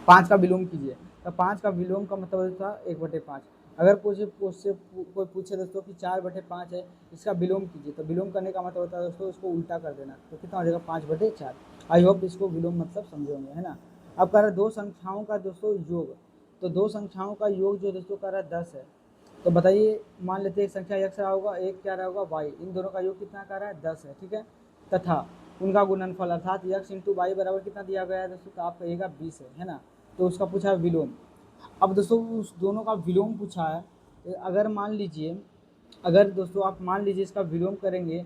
5 का विलोम कीजिए, तो 5 का विलोम का मतलब होता है 1/5। अगर कोई पूछे दोस्तों कि 4/5 है, इसका विलोम कीजिए, तो विलोम करने का मतलब होता है दोस्तों उसको उल्टा कर देना, तो कितना हो जाएगा 5/4। आई होप इसको विलोम मतलब समझे होंगे, है ना। अब कह रहा है दो संख्याओं का दोस्तों योग, तो दो संख्याओं का योग जो दोस्तों कह रहा है 10 है, तो बताइए मान लेते हैं एक संख्या x रहा होगा, एक क्या रहा होगा y, इन दोनों का योग कितना कह रहा है 10 है, ठीक है। तथा उनका गुणनफल अर्थात x इंटू वाई बराबर कितना दिया गया है दोस्तों, तो आप कहिएगा 20 है ना। तो उसका पूछा है विलोम। अब दोस्तों उस दोनों का विलोम पूछा है, अगर मान लीजिए, अगर दोस्तों आप मान लीजिए इसका विलोम करेंगे,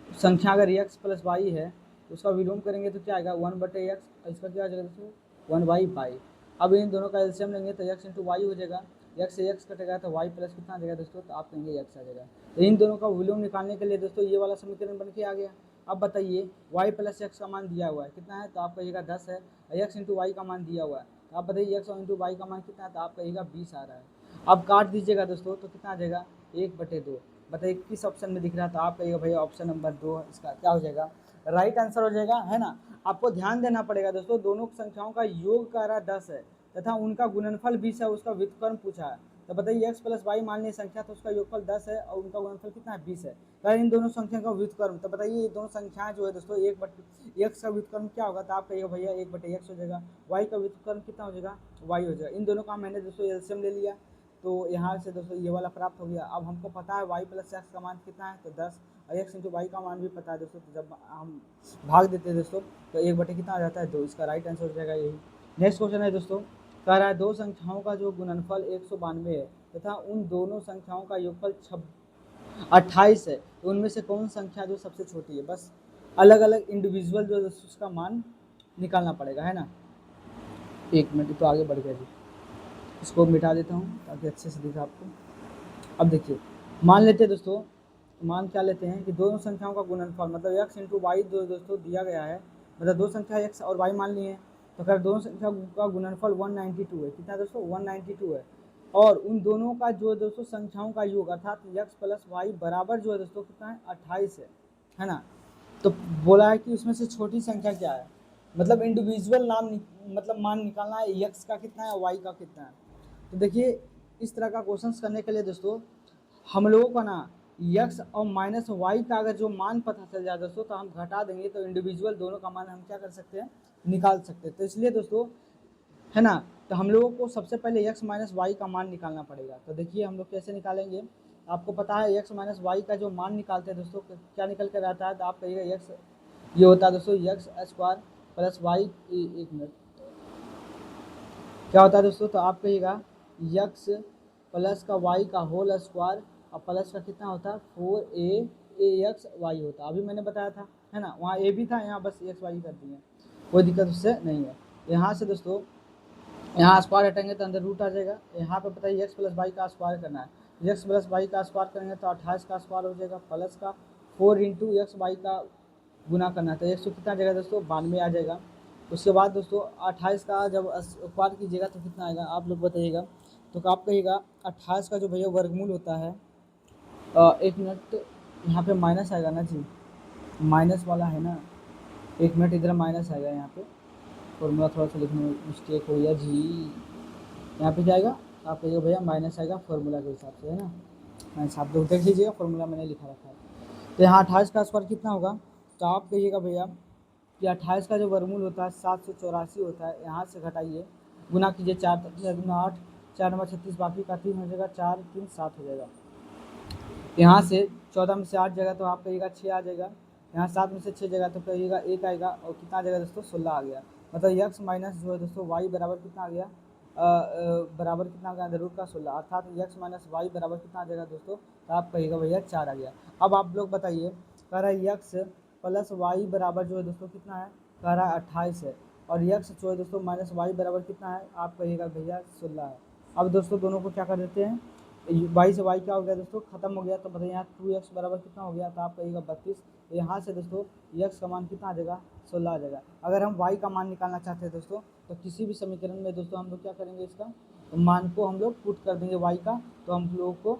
संख्या अगर x प्लस वाई है तो उसका विलोम करेंगे तो क्या आएगा 1/x, इसका क्या आ जाएगा दोस्तों 1/y। अब इन दोनों का एलसीएम लेंगे तो x इंटू वाई हो जाएगा, x से x कटेगा तो y प्लस कितना आ जाएगा दोस्तों, तो आप कहेंगे x आ जाएगा। तो इन दोनों का विलोम निकालने के लिए दोस्तों ये वाला समीकरण बन के आ गया। अब बताइए y प्लस x का मान दिया हुआ है कितना है, तो आप कहिएगा 10 है, x इंटू वाई का मान दिया हुआ है, तो आप बताइए x और इंटू वाई का मान कितना है, तो आप कहिएगा 20 आ रहा है। अब काट दीजिएगा दोस्तों तो कितना आ जाएगा 1/2। बताइए किस ऑप्शन में दिख रहा है, तो आप कहिएगा भैया ऑप्शन नंबर 2 इसका क्या हो जाएगा, राइट आंसर हो जाएगा, है ना। आपको ध्यान देना पड़ेगा दोस्तों, दोनों संख्याओं का योग का रहा 10 है तथा उनका गुणनफल 20 है, उसका व्युत्क्रम पूछा है। तो बताइए x प्लस वाई मान ली संख्या, तो उसका योगफल 10 है और उनका गुणनफल कितना है 20 है। अगर इन दोनों संख्या का व्युत्क्रम, तो बताइए ये दोनों संख्याएं जो है दोस्तों x का व्युत्क्रम क्या होगा, तो आप कहिएगा भैया 1/x हो जाएगा, y का व्युत्क्रम कितना हो जाएगा y हो जाएगा। इन दोनों का मैंने दोस्तों एलसीएम ले लिया, तो यहाँ से दोस्तों ये वाला प्राप्त हो गया। अब हमको पता है y प्लस एक्स का मान कितना है, तो 10, और x इंटू वाई का मान भी पता है दोस्तों, तो जब हम भाग देते हैं दोस्तों तो 1/, कितना आ जाता है 2, इसका राइट आंसर हो जाएगा यही। नेक्स्ट क्वेश्चन है दोस्तों, कह रहा है दो संख्याओं का जो गुणनफल 192 है तथा उन दोनों संख्याओं का योगफल 28 है, तो उनमें से कौन संख्या जो सबसे छोटी है। बस अलग अलग इंडिविजुअल जो उसका मान निकालना पड़ेगा, है ना। एक मिनट तो आगे बढ़ गया जी, इसको मिटा देता हूँ ताकि अच्छे से दिखा आपको। अब देखिए मान लेते हैं दोस्तों, मान क्या लेते हैं कि दोनों संख्याओं का गुणनफल मतलब x इंटू वाई जो दोस्तों दिया गया है, मतलब दो संख्या x और y मान लिए हैं, तो अगर दोनों संख्या का गुणनफल 192 है, कितना दोस्तों 192 है, और उन दोनों का जो दोस्तों संख्याओं का योग अर्थात x प्लस वाई बराबर जो है दोस्तों कितना है 28 है ना। तो बोला है कि उसमें से छोटी संख्या क्या है, मतलब इंडिविजुअल नाम मतलब मान निकालना है, x का कितना है y का कितना है। तो देखिए इस तरह का क्वेश्चन करने के लिए दोस्तों हम लोगों को ना x और माइनस वाई का अगर जो मान पता चल जाए दोस्तों, तो हम घटा देंगे तो इंडिविजुअल दोनों का मान हम क्या कर सकते हैं निकाल सकते हैं। तो इसलिए दोस्तों है ना, तो हम लोगों को सबसे पहले x माइनस वाई का मान निकालना पड़ेगा। तो देखिए हम लोग कैसे निकालेंगे, आपको पता है x माइनस वाई का जो मान निकालते हैं दोस्तों क्या निकल कर आता है, तो आप कहिएगा x ये होता है दोस्तों x स्क्वायर प्लस वाई, एक मिनट, क्या होता है दोस्तों, तो आप कहिएगा x प्लस का y का होल स्क्वायर और प्लस का कितना होता है 4a होता है। अभी मैंने बताया था, है ना, वहाँ a भी था, यहाँ बस x y कर दिए, कोई दिक्कत उससे नहीं है। यहाँ से दोस्तों यहाँ स्क्वायर हटाएंगे तो अंदर रूट आ जाएगा। यहाँ पे बताइए एक्स प्लस वाई का स्क्वायर करना है, एक्स प्लस वाई का स्क्वायर करेंगे तो 28 का स्क्वायर हो जाएगा, प्लस का 4 इंटू एक्स वाई का गुना करना है तो 100 कितना आ जाएगा दोस्तों 92 आ जाएगा। उसके बाद दोस्तों 28 का जब स्क्वायर कीजिएगा तो कितना आएगा आप लोग बताइएगा। तो आप कहिएगा 28 का जो भैया वर्गमूल होता है, एक मिनट, यहाँ पे माइनस आएगा ना जी, माइनस वाला है ना, एक मिनट, इधर माइनस आएगा, यहाँ पे फॉर्मूला थोड़ा सा लिखने में मिस्टेक हो गया जी, यहाँ पे जाएगा आप कहिएगा भैया माइनस आएगा फॉर्मूला के हिसाब से, है ना, माइनस आप लोग देख लीजिएगा, फॉर्मूला मैंने लिखा रखा है। तो यहाँ 28 का स्क्वायर कितना होगा, तो आप कहिएगा भैया कि 28 का जो वर्गमूल होता है 784 होता है, यहाँ से घटाइए, गुना कीजिए, 4 गुना 8, 4 नंबर 36, बाकी का 3 हो जाएगा, 4 3 7 हो जाएगा। यहाँ से 14 में से 8 जाएगा तो आप कहिएगा 6 आ जाएगा, यहाँ 7 में से 6 जाएगा तो कहिएगा 1 आएगा, और कितना आ जाएगा दोस्तों 16 आ गया। मतलब x माइनस जो है दोस्तों y बराबर कितना आ गया, बराबर कितना आ गया अंदर रूट का 16, अर्थात x माइनस वाई बराबर कितना आ जाएगा दोस्तों, तो आप कहिएगा भैया 4 आ गया। अब आप लोग बताइए, कह रहा है x प्लस वाई बराबर जो है दोस्तों कितना है, कह रहा है 28 है, और x जो है दोस्तों माइनस वाई बराबर कितना है, आप कहिएगा भैया 16 है। अब दोस्तों दोनों को क्या कर देते हैं, वाई से वाई क्या हो गया दोस्तों खत्म हो गया, तो बताइए यहाँ 2x बराबर कितना हो गया, तो आप कहिएगा 32। यहाँ से दोस्तों x का मान कितना आ जाएगा 16 आ जाएगा। अगर हम y का मान निकालना चाहते हैं दोस्तों, तो किसी भी समीकरण में दोस्तों हम लोग क्या करेंगे, इसका तो मान को हम लोग पुट कर देंगे y का, तो हम लोगों को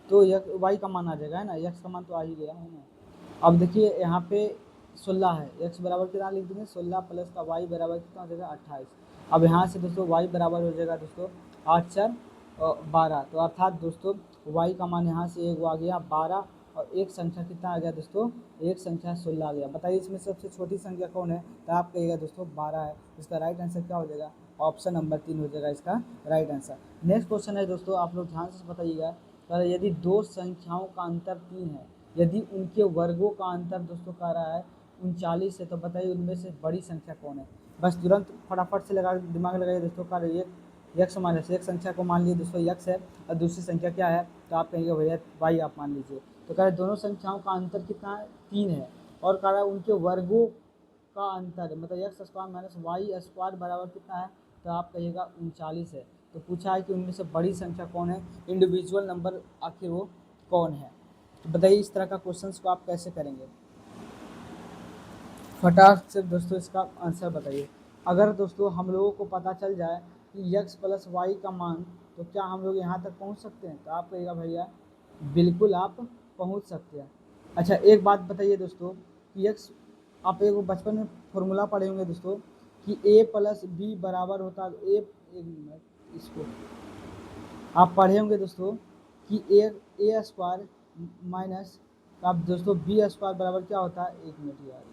तो y का मान आ जाएगा, है ना, x का मान तो आ ही गया, है ना। अब देखिए यहाँ पे 16 है, x बराबर कितना लिख देंगे 16 प्लस का y बराबर कितना हो जाएगा 28। अब यहाँ से दोस्तों y बराबर हो जाएगा दोस्तों 8 4 12, तो अर्थात दोस्तों y का मान यहाँ से एक आ गया 12, और एक संख्या कितना आ गया दोस्तों, एक संख्या 16 आ गया। बताइए इसमें सबसे छोटी संख्या कौन है, तो आप कहिएगा दोस्तों 12 है। इसका राइट आंसर क्या हो जाएगा, ऑप्शन नंबर 3 हो जाएगा इसका राइट आंसर। नेक्स्ट क्वेश्चन है दोस्तों, आप लोग ध्यान से बताइएगा, यदि दो संख्याओं का अंतर 3 है, यदि उनके वर्गों का अंतर दोस्तों कह रहा है 39 है, तो बताइए उनमें से बड़ी संख्या कौन है। बस तुरंत फटाफट से लगा दिमाग लगाइए दोस्तों, कह रही है x माइनस एक संख्या को मान लीजिए दोस्तों x है, और दूसरी संख्या क्या है, तो आप कहेंगे भैया y आप मान लीजिए। तो कह रहे दोनों संख्याओं का अंतर कितना है 3 है, और कह रहा है उनके वर्गों का अंतर, मतलब x square minus y square बराबर कितना है, तो आप कहिएगा 39 है। तो पूछा है कि उनमें से बड़ी संख्या कौन है, इंडिविजुअल नंबर आखिर वो कौन है। तो बताइए इस तरह का क्वेश्चन को आप कैसे करेंगे, फटाक से दोस्तों इसका आंसर बताइए। अगर दोस्तों हम लोगों को पता चल जाए कि x प्लस वाई का मान, तो क्या हम लोग यहाँ तक पहुँच सकते हैं, तो आप कहिएगा भैया बिल्कुल आप पहुँच सकते हैं। अच्छा एक बात बताइए दोस्तों कि x, आप एक बचपन में फॉर्मूला पढ़े होंगे दोस्तों कि a प्लस बी बराबर होता है, एक मिनट, इसको आप पढ़े होंगे दोस्तों कि ए स्क्वायर माइनस, आप दोस्तों बी स्क्वायर बराबर क्या होता है, एक मिनट यार,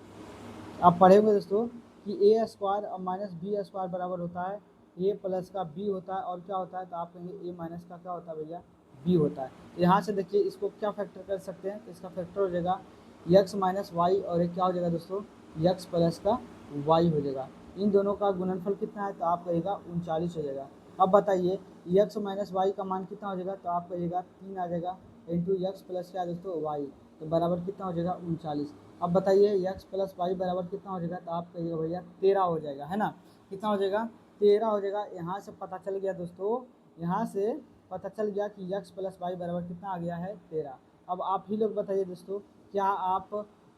आप पढ़े होंगे दोस्तों कि ए स्क्वायर और माइनस बी स्क्वायर बराबर होता है ए प्लस का बी होता है, और क्या होता है, तो आप कहेंगे ए माइनस का क्या होता है भैया बी होता है। तो यहाँ से देखिए इसको क्या फैक्टर कर सकते हैं, तो इसका फैक्टर हो जाएगा एक्स माइनस वाई, और एक क्या हो जाएगा दोस्तों एक्स प्लस का वाई हो जाएगा। इन दोनों का गुणनफल कितना है, तो आप कहिएगा 39 हो जाएगा। अब बताइए एक्स माइनस वाई का मान कितना हो जाएगा, तो आप कहिएगा 3 आ जाएगा, इंटू एक्स प्लस क्या दोस्तों वाई, तो बराबर कितना हो जाएगा 39। अब बताइए x प्लस वाई बराबर कितना हो जाएगा, तो आप कहिएगा भैया 13 हो जाएगा, है ना, कितना हो जाएगा 13 हो जाएगा। यहाँ से पता चल गया दोस्तों, यहाँ से पता चल गया कि x प्लस वाई बराबर कितना आ गया है 13। अब आप ही लोग बताइए दोस्तों, क्या आप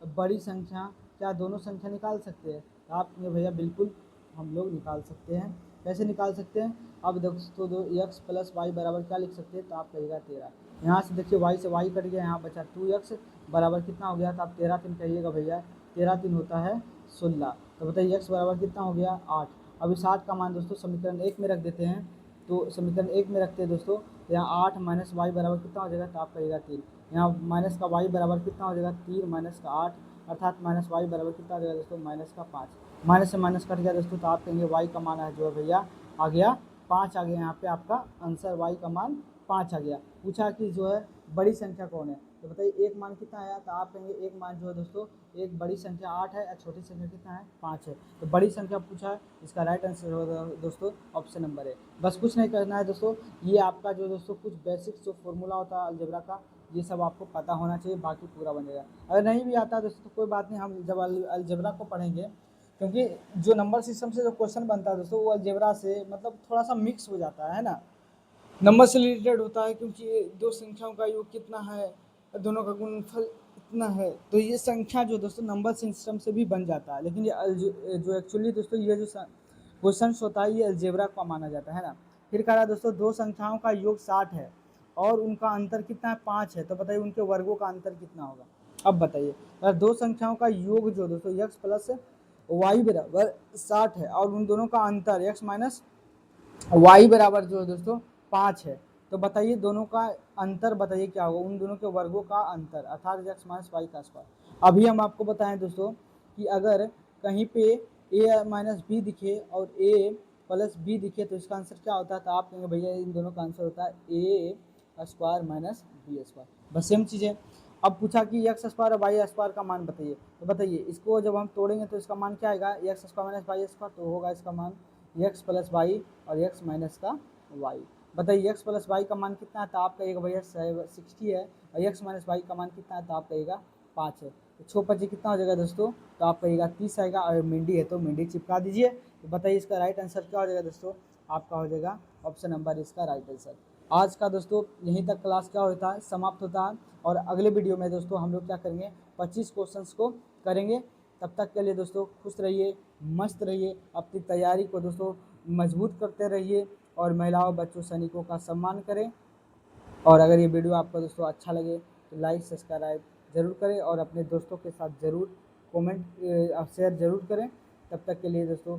बड़ी संख्या, क्या दोनों संख्या निकाल सकते हैं, तो आप भैया बिल्कुल हम लोग निकाल सकते हैं। कैसे निकाल सकते हैं, अब दोस्तों दो x प्लस वाई बराबर क्या लिख सकते हैं, तो आप कहिएगा 13। यहाँ से देखिए y से y कट गया, यहाँ बचा 2x बराबर कितना हो गया, तो आप 13 3 कहिएगा भैया, 13 3 होता है 16। तो बताइए x बराबर कितना हो गया 8। अब इस 8 का मान दोस्तों समीकरण 1 में रख देते हैं, तो समीकरण 1 में रखते हैं दोस्तों, यहाँ 8 माइनस वाई बराबर कितना हो जाएगा, तो आप कहिएगा 3। यहाँ माइनस का y बराबर कितना हो जाएगा 3 माइनस का 8, अर्थात माइनस वाई बराबर कितना हो जाएगा दोस्तों माइनस का 5। माइनस से माइनस कट गया दोस्तों, तो आप कहेंगे y का मान है जो है भैया आ गया 5 आ गया। यहाँ पे आपका आंसर y का मान 5 आ गया। पूछा कि जो है बड़ी संख्या कौन है, तो बताइए एक मान कितना आया, तो आप कहेंगे एक मान जो है दोस्तों, एक बड़ी संख्या 8 है और छोटी संख्या कितना है 5 है। तो बड़ी संख्या पूछा है, इसका राइट आंसर होगा दोस्तों ऑप्शन नंबर है। बस कुछ नहीं करना है दोस्तों, ये आपका जो दोस्तों कुछ बेसिक जो फॉर्मूला होता है अलजेब्रा का, ये सब आपको पता होना चाहिए, बाकी पूरा बनेगा। अगर नहीं भी आता दोस्तों तो कोई बात नहीं, हम जब अलजेब्रा को पढ़ेंगे, क्योंकि जो नंबर सिस्टम से जो क्वेश्चन बनता है दोस्तों वो अलजेब्रा से मतलब थोड़ा सा मिक्स हो जाता है ना, नंबर से रिलेटेड होता है, क्योंकि दो संख्याओं का योग कितना है, दोनों का गुणनफल इतना है, तो ये संख्या जो दोस्तों नंबर सिस्टम से भी बन जाता है। लेकिन ये जो एक्चुअली दोस्तों ये जो क्वेश्चन होता है ये अलजेब्रा का माना जाता है ना। फिर कह रहा है दोस्तों दो संख्याओं का योग 60 है और उनका अंतर कितना है 5 है, तो बताइए उनके वर्गों का अंतर कितना होगा। अब बताइए, अगर दो संख्याओं का योग जो दोस्तों x प्लस वाई बराबर 60 है और उन दोनों का अंतर x माइनस वाई बराबर जो है दोस्तों 5 है, तो बताइए दोनों का अंतर बताइए क्या होगा, उन दोनों के वर्गों का अंतर अर्थात x माइनस वाई का स्क्वायर। अभी हम आपको बताएं दोस्तों कि अगर कहीं पे a माइनस बी दिखे और a प्लस बी दिखे तो इसका आंसर क्या होता है, तो आप कहेंगे भैया इन दोनों का आंसर होता है a square minus b square, बस सेम चीज़ है। अब पूछा कि एक्स स्क्वायर और वाई स्क्वायर का मान बताइए, तो बताइए इसको जब हम तोड़ेंगे तो इसका मान क्या आएगा, x square minus y square, तो होगा इसका मान एक्स प्लस वाई और एक्स माइनस का वाई। बताइए एक्स प्लस वाई का मान कितना है, तो आप कहिएगा भैया 60 है और एक्स माइनस वाई का मान कितना है, तो आप कहिएगा 5 है। तो 6 कितना हो जाएगा दोस्तों, तो आप कहिएगा 30 आएगा, और मेंढी है तो मेंढी चिपका दीजिए। तो बताइए इसका राइट आंसर क्या हो जाएगा दोस्तों, आपका हो जाएगा ऑप्शन नंबर इसका राइट आंसर। आज का दोस्तों यहीं तक क्लास क्या होता है समाप्त होता है, और अगले वीडियो में दोस्तों हम लोग क्या करेंगे 25 क्वेश्चंस को करेंगे। तब तक के लिए दोस्तों खुश रहिए, मस्त रहिए, अपनी तैयारी को दोस्तों मजबूत करते रहिए और महिलाओं बच्चों सैनिकों का सम्मान करें। और अगर ये वीडियो आपको दोस्तों अच्छा लगे तो लाइक सब्सक्राइब ज़रूर करें और अपने दोस्तों के साथ ज़रूर कमेंट शेयर ज़रूर करें। तब तक के लिए दोस्तों